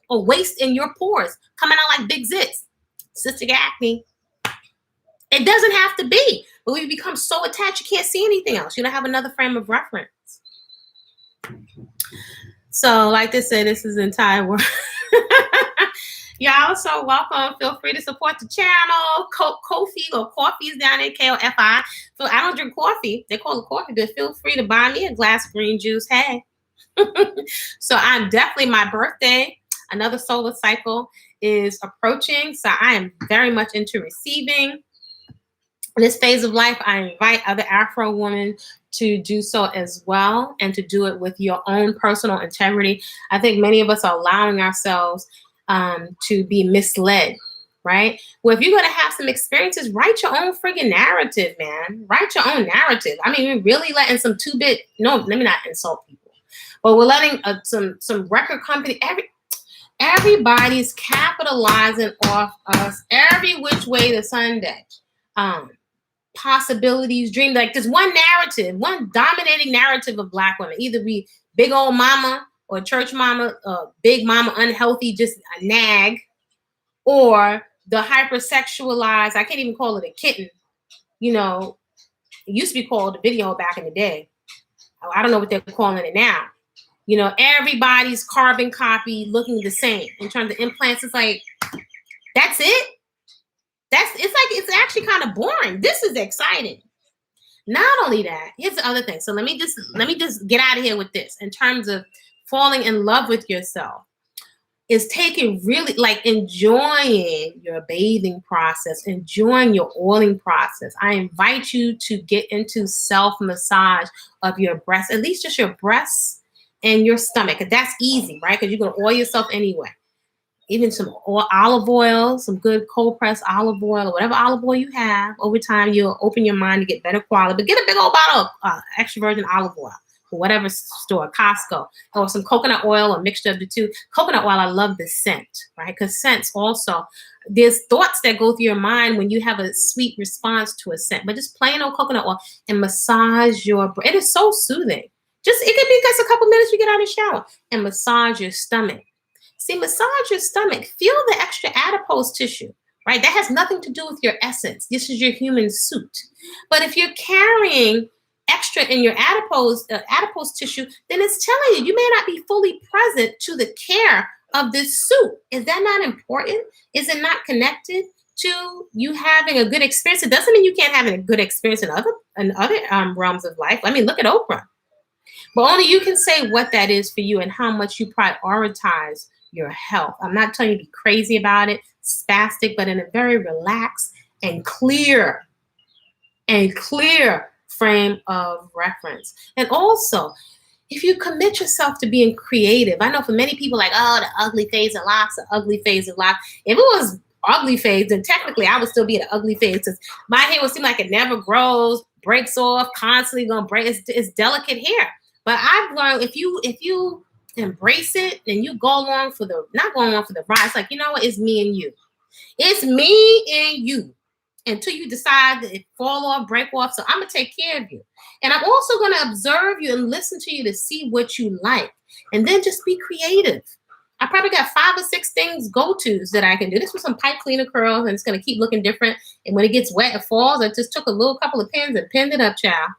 or waste in your pores, coming out like big zits, cystic acne. It doesn't have to be, but we become so attached you can't see anything else. You don't have another frame of reference. So like they say, this is the entire world. Y'all also welcome. Feel free to support the channel. Ko-fi or coffee is down there, K-O-F-I. So I don't drink coffee. They call it coffee, but feel free to buy me a glass of green juice. Hey. So I'm definitely, my birthday, another solar cycle is approaching. So I am very much into receiving. In this phase of life, I invite other Afro women to do so as well and to do it with your own personal integrity. I think many of us are allowing ourselves to be misled, right? Well, if you're going to have some experiences, write your own friggin' narrative, man. Write your own narrative. I mean, we're really letting some two-bit, no, let me not insult people, but we're letting some record company, everybody's capitalizing off us every which way to Sunday. Possibilities, dream, like there's one narrative, one dominating narrative of Black women, either be big old mama or church mama, big mama, unhealthy, just a nag, or the hypersexualized, I can't even call it a kitten, you know, it used to be called a video back in the day. I don't know what they're calling it now. You know, everybody's carbon copy looking the same in terms of implants. It's like, that's it? It's actually kind of boring. This is exciting. Not only that, here's the other thing. So let me just get out of here with this. In terms of falling in love with yourself, is taking really, like, enjoying your bathing process, enjoying your oiling process. I invite you to get into self-massage of your breasts, at least just your breasts and your stomach. That's easy, right? Because you're going to oil yourself anyway. Even some olive oil, some good cold pressed olive oil, or whatever olive oil you have. Over time, you'll open your mind to get better quality. But get a big old bottle of extra virgin olive oil for whatever store, Costco, or some coconut oil, a mixture of the two. Coconut oil, I love the scent, right? Because scents also, there's thoughts that go through your mind when you have a sweet response to a scent. But just plain old coconut oil and massage your breath. It is so soothing it could be just a couple minutes you get out of the shower, and massage your stomach. See, massage your stomach. Feel the extra adipose tissue, right? That has nothing to do with your essence. This is your human suit. But if you're carrying extra in your adipose tissue, then it's telling you may not be fully present to the care of this suit. Is that not important? Is it not connected to you having a good experience? It doesn't mean you can't have a good experience in other realms of life. I mean, look at Oprah. But only you can say what that is for you and how much you prioritize your health. I'm not telling you to be crazy about it, spastic, but in a very relaxed and clear frame of reference. And also, if you commit yourself to being creative, I know for many people like, oh, the ugly phase of locks, the ugly phase of locks. If it was ugly phase, then technically I would still be at the ugly phase because my hair would seem like it never grows, breaks off, constantly gonna break. It's delicate hair. But I've learned if you embrace it and you go along for the, not going along for the ride, it's like, you know what, it's me and you. It's me and you until you decide that it fall off, break off. So I'm going to take care of you. And I'm also going to observe you and listen to you to see what you like. And then just be creative. I probably got 5 or 6 things, go-tos that I can do. This was some pipe cleaner curls, and it's going to keep looking different. And when it gets wet, it falls. I just took a little couple of pins and pinned it up, child.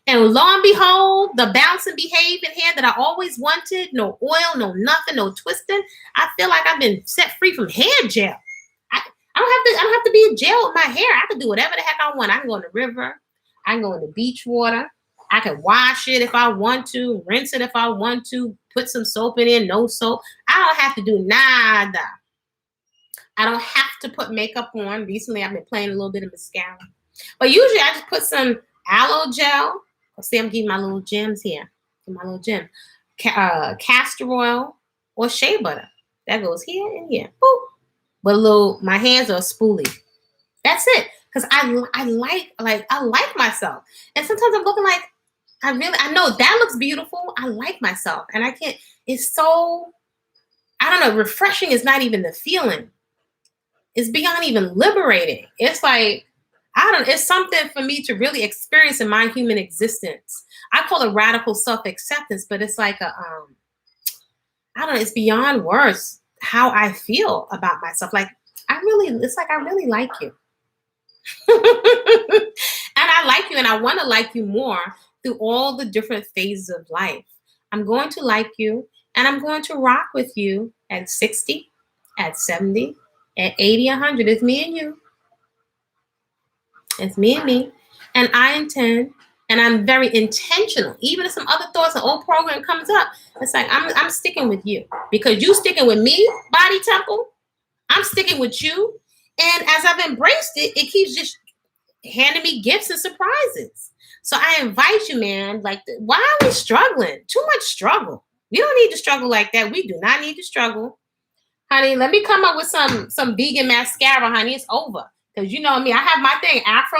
And lo and behold, the bouncing behaving hair that I always wanted, no oil, no nothing, no twisting. I feel like I've been set free from hair gel. I don't have to be in jail with my hair. I can do whatever the heck I want. I can go in the river. I can go in the beach water. I can wash it if I want to, rinse it if I want to, put some soap in it, no soap. I don't have to do nada. I don't have to put makeup on. Recently, I've been playing a little bit of mascara. But usually, I just put some aloe gel. See, I'm getting my little gems here. My little gem. Castor oil or shea butter. That goes here and here. Boop. But my hands are spoolie. That's it. Because I like myself. And sometimes I'm looking like, I know that looks beautiful. I like myself. And I can't, it's so, I don't know, refreshing is not even the feeling. It's beyond even liberating. It's like, it's something for me to really experience in my human existence. I call it radical self-acceptance, but it's like it's beyond words how I feel about myself. Like, it's like I really like you. And I like you, and I want to like you more through all the different phases of life. I'm going to like you, and I'm going to rock with you at 60, at 70, at 80, 100. It's me and you. It's me and me. And I intend, and I'm very intentional. Even if some other thoughts, an old program comes up, it's like, I'm sticking with you. Because you sticking with me, Body Temple. I'm sticking with you. And as I've embraced it, it keeps just handing me gifts and surprises. So I invite you, man. Like, why are we struggling? Too much struggle. We don't need to struggle like that. We do not need to struggle. Honey, let me come up with some vegan mascara, honey. It's over. Because you know me, I have my thing, Afro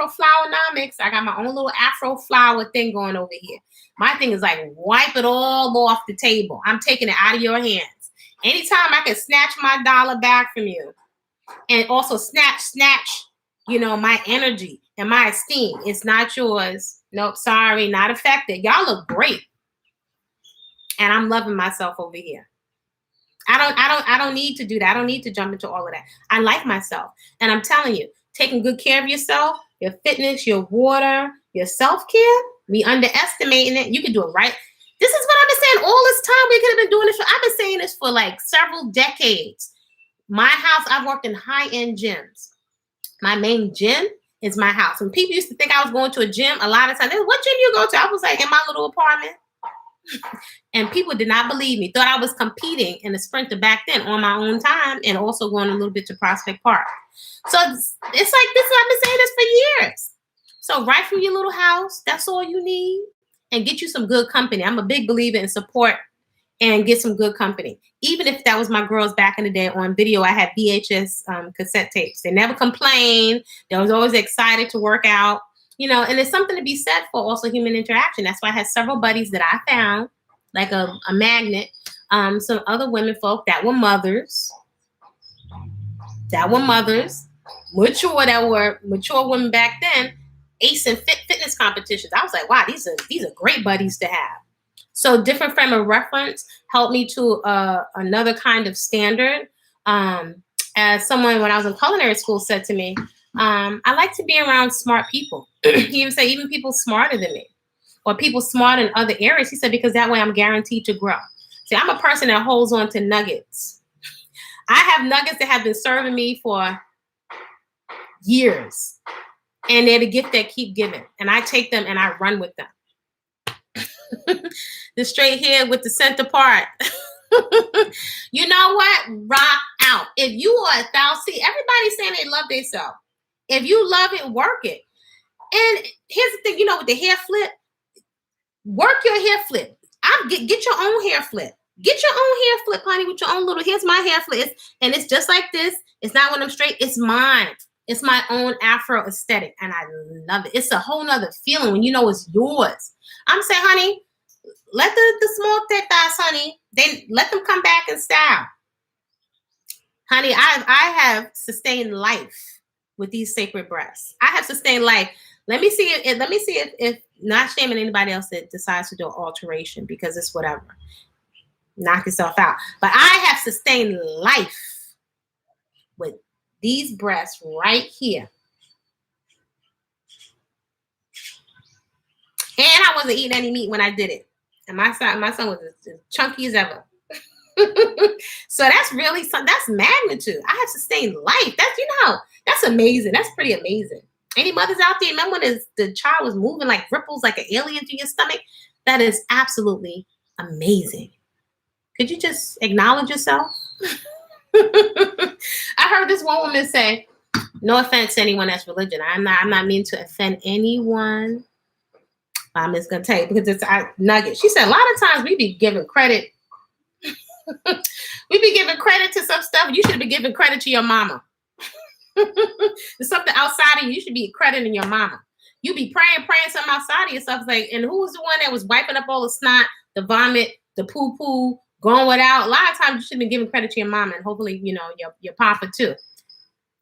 Flowernomics. I got my own little Afro flower thing going over here. My thing is like, wipe it all off the table. I'm taking it out of your hands. Anytime I can snatch my dollar back from you and also snatch, my energy and my esteem. It's not yours. Nope, sorry, not affected. Y'all look great. And I'm loving myself over here. I don't need to do that. I don't need to jump into all of that. I like myself. And I'm telling you, taking good care of yourself, your fitness, your water, your self-care, we underestimating it. You can do it right. This is what I've been saying all this time. We could have been doing this. I've been saying this for like several decades. My house, I've worked in high-end gyms. My main gym is my house. When people used to think I was going to a gym, a lot of times, what gym you go to? I was like, in my little apartment. And people did not believe me. Thought I was competing in a sprinter back then on my own time and also going a little bit to Prospect Park. So it's like this. I've been saying this for years. So right from your little house, that's all you need. And get you some good company. I'm a big believer in support and get some good company. Even if that was my girls back in the day on video, I had VHS cassette tapes. They never complained. They was always excited to work out. And there's something to be said for also human interaction. That's why I had several buddies that I found, like a magnet, some other women folk that were mothers, mature women back then, ace and fitness competitions. I was like, wow, these are great buddies to have. So different frame of reference helped me to another kind of standard. As someone when I was in culinary school said to me, I like to be around smart people. He even said even people smarter than me or people smart in other areas. He said, because that way I'm guaranteed to grow. See, I'm a person that holds on to nuggets. I have nuggets that have been serving me for years. And they're the gift that keep giving. And I take them and I run with them. The straight hair with the center part. You know what? Rock out. If you are see, everybody's saying they love themselves. If you love it, work it. And here's the thing, you know, with the hair flip, work your hair flip. Get your own hair flip. Get your own hair flip, honey, with your own little, here's my hair flip. And it's just like this. It's not when I'm straight. It's mine. It's my own Afro aesthetic. And I love it. It's a whole nother feeling when you know it's yours. I'm saying, honey, let the small thick thighs, honey, let them come back in style. Honey, I have sustained life with these sacred breasts. I have sustained life. Let me see if not shaming anybody else that decides to do an alteration because it's whatever. Knock yourself out. But I have sustained life with these breasts right here. And I wasn't eating any meat when I did it. And my son was as chunky as ever. So that's really something. That's magnitude. I have sustained life. That's amazing. That's pretty amazing. Any mothers out there, remember when the child was moving like ripples, like an alien through your stomach? That is absolutely amazing. Could you just acknowledge yourself? I heard this one woman say, no offense to anyone that's religion. I'm not meaning to offend anyone. I'm just going to tell you because it's a nugget. She said, a lot of times we be giving credit. We be giving credit to some stuff. You should be giving credit to your mama. There's something outside of you. You should be crediting your mama. You be praying something outside of yourself. It's like, and who was the one that was wiping up all the snot, the vomit, the poo-poo, going without? A lot of times you should be giving credit to your mama and hopefully, you know, your papa too.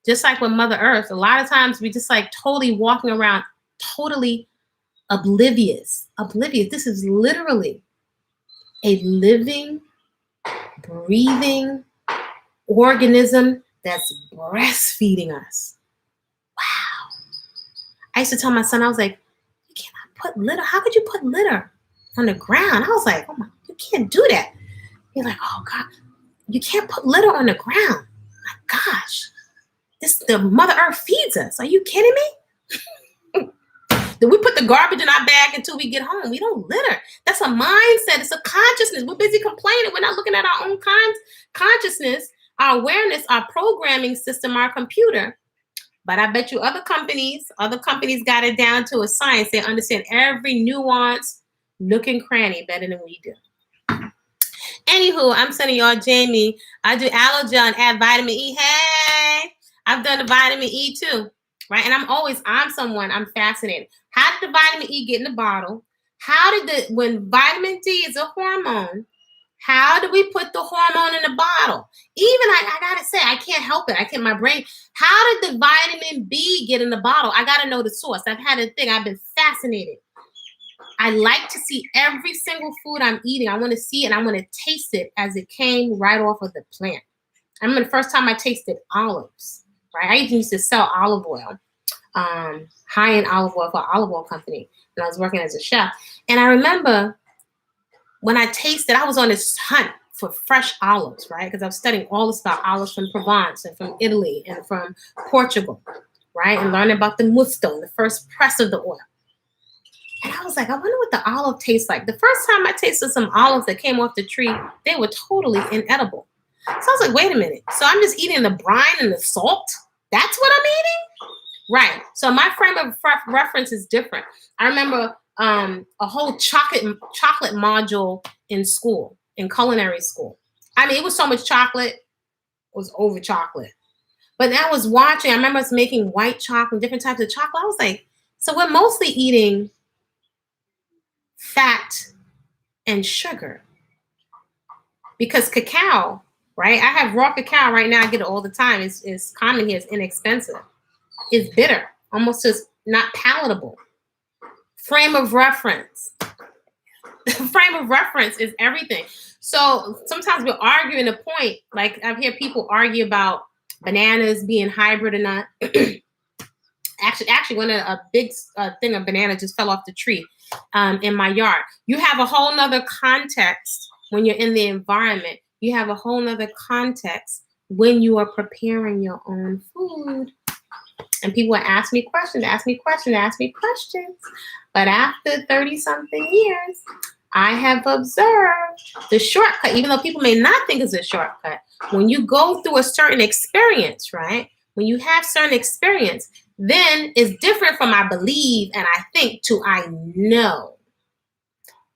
Just like with Mother Earth, a lot of times we just like totally walking around totally oblivious. This is literally a living, breathing organism that's breastfeeding us. Wow. I used to tell my son, I was like, you cannot put litter. How could you put litter on the ground? I was like, oh my, you can't do that. He's like, oh God, you can't put litter on the ground. My gosh, the Mother Earth feeds us. Are you kidding me? Then we put the garbage in our bag until we get home. We don't litter. That's a mindset. It's a consciousness. We're busy complaining. We're not looking at our own consciousness, our awareness, our programming system, our computer. But I bet you other companies got it down to a science. They understand every nuance, nook and cranny better than we do. Anywho, I'm sending y'all Jamie. I do aloe gel and add vitamin E. Hey, I've done the vitamin E too. Right. And I'm fascinated. How did the vitamin E get in the bottle? When vitamin D is a hormone, how do we put the hormone in the bottle? Even I gotta say, I can't help it. My brain, how did the vitamin B get in the bottle? I gotta know the source. I've had a thing. I've been fascinated. I like to see every single food I'm eating. I want to see it and I want to taste it as it came right off of the plant. I remember the first time I tasted olives. Right, I used to sell olive oil, high-end olive oil for an olive oil company when I was working as a chef. And I remember when I tasted, I was on this hunt for fresh olives, right? Because I was studying all this about olives from Provence and from Italy and from Portugal, right? And learning about the musto, the first press of the oil. And I was like, I wonder what the olive tastes like. The first time I tasted some olives that came off the tree, they were totally inedible. So I was like, wait a minute. So I'm just eating the brine and the salt? That's what I'm eating? Right. So my frame of reference is different. I remember a whole chocolate module in school, in culinary school. I mean, it was so much chocolate. It was over chocolate. But I was watching. I remember us making white chocolate, different types of chocolate. I was like, so we're mostly eating fat and sugar. Because cacao, right? I have raw cacao right now. I get it all the time. It's common here. It's inexpensive. It's bitter. Almost as not palatable. Frame of reference. Frame of reference is everything. So sometimes we're arguing a point. Like I hear people argue about bananas being hybrid or not. Actually, when a big thing of banana just fell off the tree in my yard. You have a whole nother context when you're in the environment. You have a whole nother context when you are preparing your own food. And people would ask me questions. But after 30-something years, I have observed the shortcut, even though people may not think it's a shortcut. When you go through a certain experience, right? When you have certain experience, then it's different from I believe and I think to I know.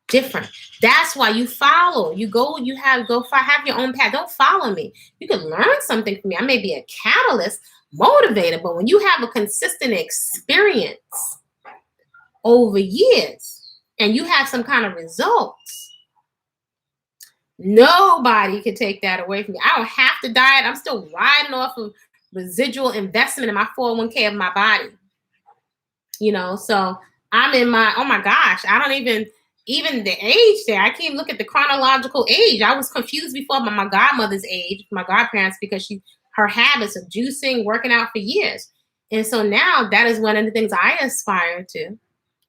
Different. That's why you follow. You go, have your own path. Don't follow me. You can learn something from me. I may be a catalyst, motivator, but when you have a consistent experience over years and you have some kind of results, nobody can take that away from me. I don't have to diet. I'm still riding off of residual investment in my 401k of my body. You know, so I'm in my, oh my gosh, I don't even the age there. I can't look at the chronological age. I was confused before by my godmother's age, my godparents, because her habits of juicing, working out for years. And so now that is one of the things I aspire to,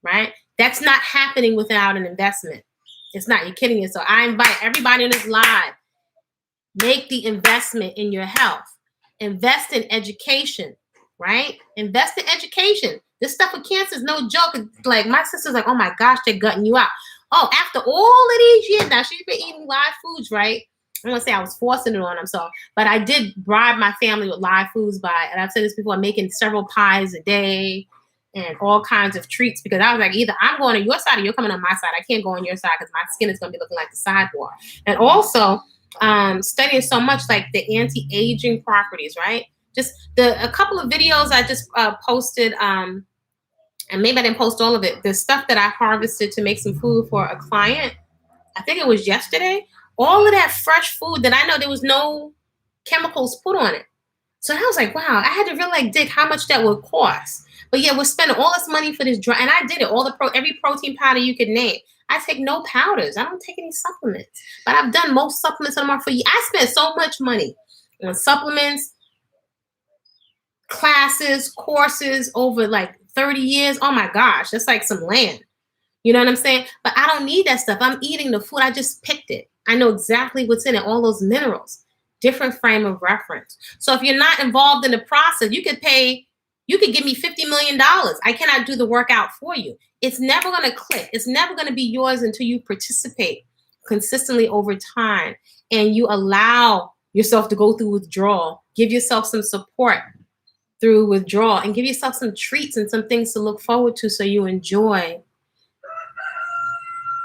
right? That's not happening without an investment. It's not, you're kidding yourself. I invite everybody in this live, make the investment in your health. Invest in education, right? Invest in education. This stuff with cancer is no joke. Like my sister's like, oh my gosh, they're gutting you out. Oh, after all of these years, now she's been eating live foods, right? I'm gonna say I was forcing it on them, but I did bribe my family with live foods and I've said this before, making several pies a day and all kinds of treats, because I was like, either I'm going on your side or you're coming on my side. I can't go on your side because my skin is gonna be looking like the sidewalk. And also studying so much like the anti-aging properties, right? Just a couple of videos I just posted, and maybe I didn't post all of it. The stuff that I harvested to make some food for a client, I think it was yesterday. All of that fresh food that I know there was no chemicals put on it. So I was like, wow, I had to really dig how much that would cost. But yeah, we're spending all this money for this dry, and I did it, every protein powder you could name. I take no powders. I don't take any supplements. But I've done most supplements on the market for years. I spent so much money on supplements, classes, courses over like 30 years. Oh my gosh, that's like some land. You know what I'm saying? But I don't need that stuff. I'm eating the food. I just picked it. I know exactly what's in it, all those minerals. Different frame of reference. So if you're not involved in the process, you could give me $50 million. I cannot do the workout for you. It's never going to click. It's never going to be yours until you participate consistently over time and you allow yourself to go through withdrawal. Give yourself some support through withdrawal and give yourself some treats and some things to look forward to so you enjoy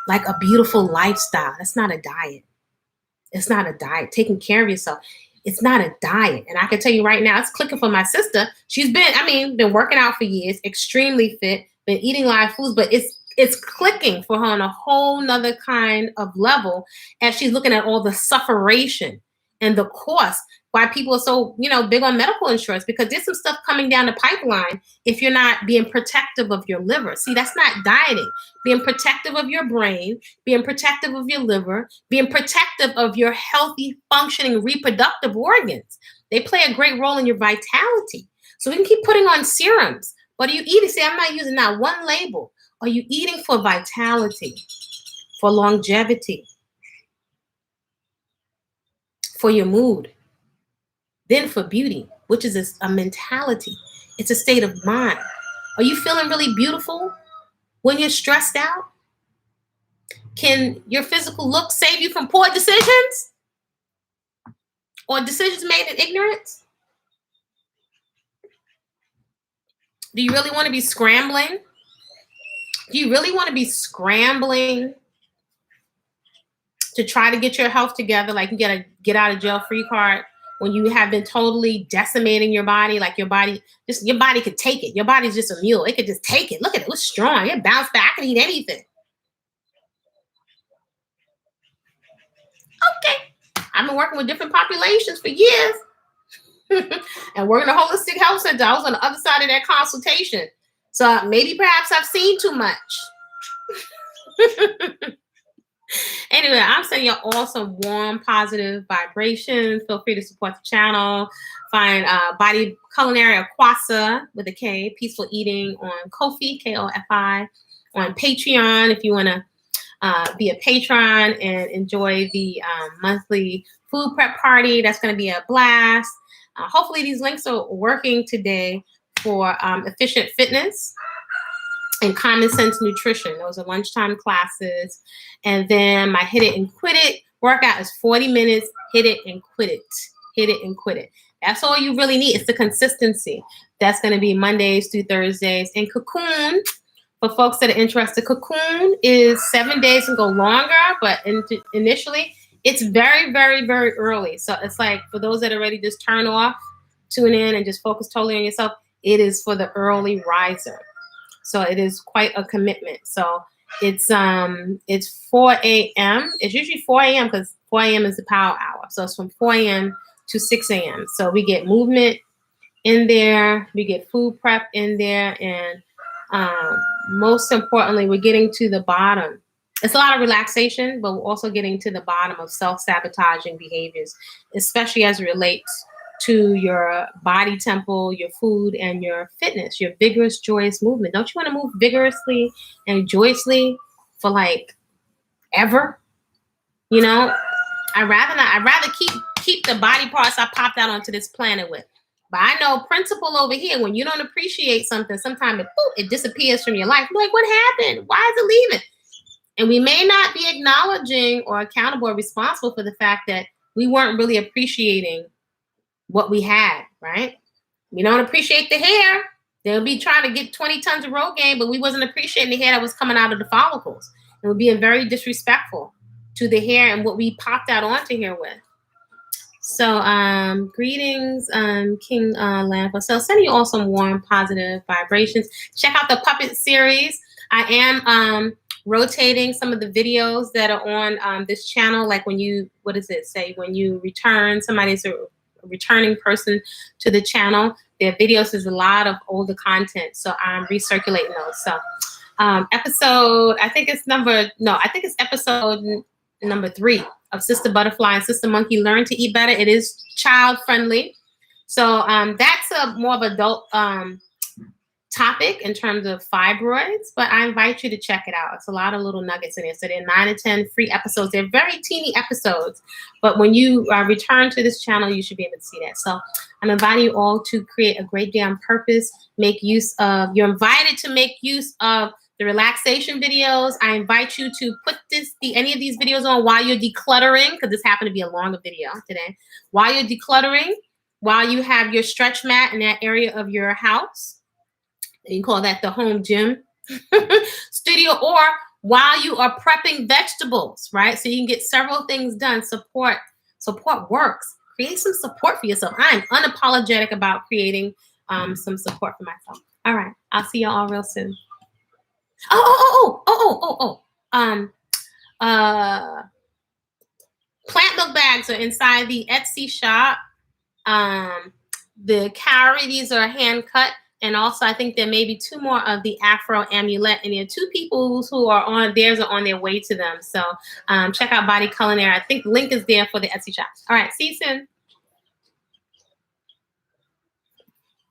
like a beautiful lifestyle. That's not a diet. It's not a diet. Taking care of yourself. It's not a diet. And I can tell you right now, it's clicking for my sister. She's been working out for years, extremely fit, been eating live foods, but it's clicking for her on a whole nother kind of level as she's looking at all the sufferation and the cost. Why people are so, big on medical insurance, because there's some stuff coming down the pipeline if you're not being protective of your liver. See, that's not dieting. Being protective of your brain, being protective of your liver, being protective of your healthy, functioning reproductive organs. They play a great role in your vitality. So we can keep putting on serums. What are you eating? See, I'm not using that one label. Are you eating for vitality, for longevity, for your mood? Then for beauty, which is a mentality. It's a state of mind. Are you feeling really beautiful when you're stressed out? Can your physical look save you from poor decisions? Or decisions made in ignorance? Do you really want to be scrambling? Do you really want to be scrambling to try to get your health together, like you get a get out of jail free card, when you have been totally decimating your body, like your body could take it. Your body's just a mule. It could just take it. Look at it. It was strong. It bounced back. I can eat anything. Okay. I've been working with different populations for years and working a holistic health center. I was on the other side of that consultation. So maybe perhaps I've seen too much. Anyway, I'm sending you all some warm, positive vibrations. Feel free to support the channel. Find Body-Culinary or Kwasa with a K, Peaceful Eating on Ko-fi, K-O-F-I, on Patreon if you want to be a patron and enjoy the monthly food prep party. That's going to be a blast. Hopefully these links are working today for efficient fitness and common sense nutrition. Those are lunchtime classes. And then my hit it and quit it workout is 40 minutes, hit it and quit it. Hit it and quit it. That's all you really need. It's the consistency. That's going to be Mondays through Thursdays. And Cocoon, for folks that are interested, Cocoon is 7 days and go longer, but initially it's very, very, very early. So it's like for those that are ready, just turn off, tune in, and just focus totally on yourself. It is for the early riser. So it is quite a commitment. So it's 4 a.m. It's usually 4 a.m. because 4 a.m. is the power hour. So it's from 4 a.m. to 6 a.m. So we get movement in there. We get food prep in there. And most importantly, we're getting to the bottom. It's a lot of relaxation, but we're also getting to the bottom of self-sabotaging behaviors, especially as it relates to your body temple, your food, and your fitness, your vigorous, joyous movement. Don't you want to move vigorously and joyously for like ever? You know, I'd rather keep the body parts I popped out onto this planet with. But I know principle over here, when you don't appreciate something, sometimes it disappears from your life. I'm like, what happened? Why is it leaving? And we may not be acknowledging or accountable or responsible for the fact that we weren't really appreciating what we had, right? We don't appreciate the hair. They'll be trying to get 20 tons of Rogaine, but we wasn't appreciating the hair that was coming out of the follicles. And we're being very disrespectful to the hair and what we popped out onto here with. So greetings, King Lampa. So sending you all some warm, positive vibrations. Check out the puppet series. I am rotating some of the videos that are on this channel. Like when you, what does it say? When you return, somebody's a returning person to the channel, their videos is a lot of older content, so I'm recirculating those. So episode number 3 of Sister Butterfly and Sister Monkey Learn to Eat Better. It is child friendly, so that's a more of adult topic in terms of fibroids, but I invite you to check it out. It's a lot of little nuggets in there. So there are 9 to 10 free episodes. They're very teeny episodes, but when you return to this channel, you should be able to see that. So I'm inviting you all to create a great day on purpose. Make use of, you're invited to make use of the relaxation videos. I invite you to put any of these videos on while you're decluttering, because this happened to be a longer video today. While you're decluttering, while you have your stretch mat in that area of your house. You can call that the home gym studio, or while you are prepping vegetables, right? So you can get several things done. Support works. Create some support for yourself. I am unapologetic about creating some support for myself. All right. I'll see y'all all real soon. Plant milk bags are inside the Etsy shop. The calorie, these are hand cut. And also, I think there may be 2 more of the Afro amulet, and there are 2 people who are on theirs are on their way to them. So check out Body-Culinary. I think the link is there for the Etsy shop. All right, see you soon.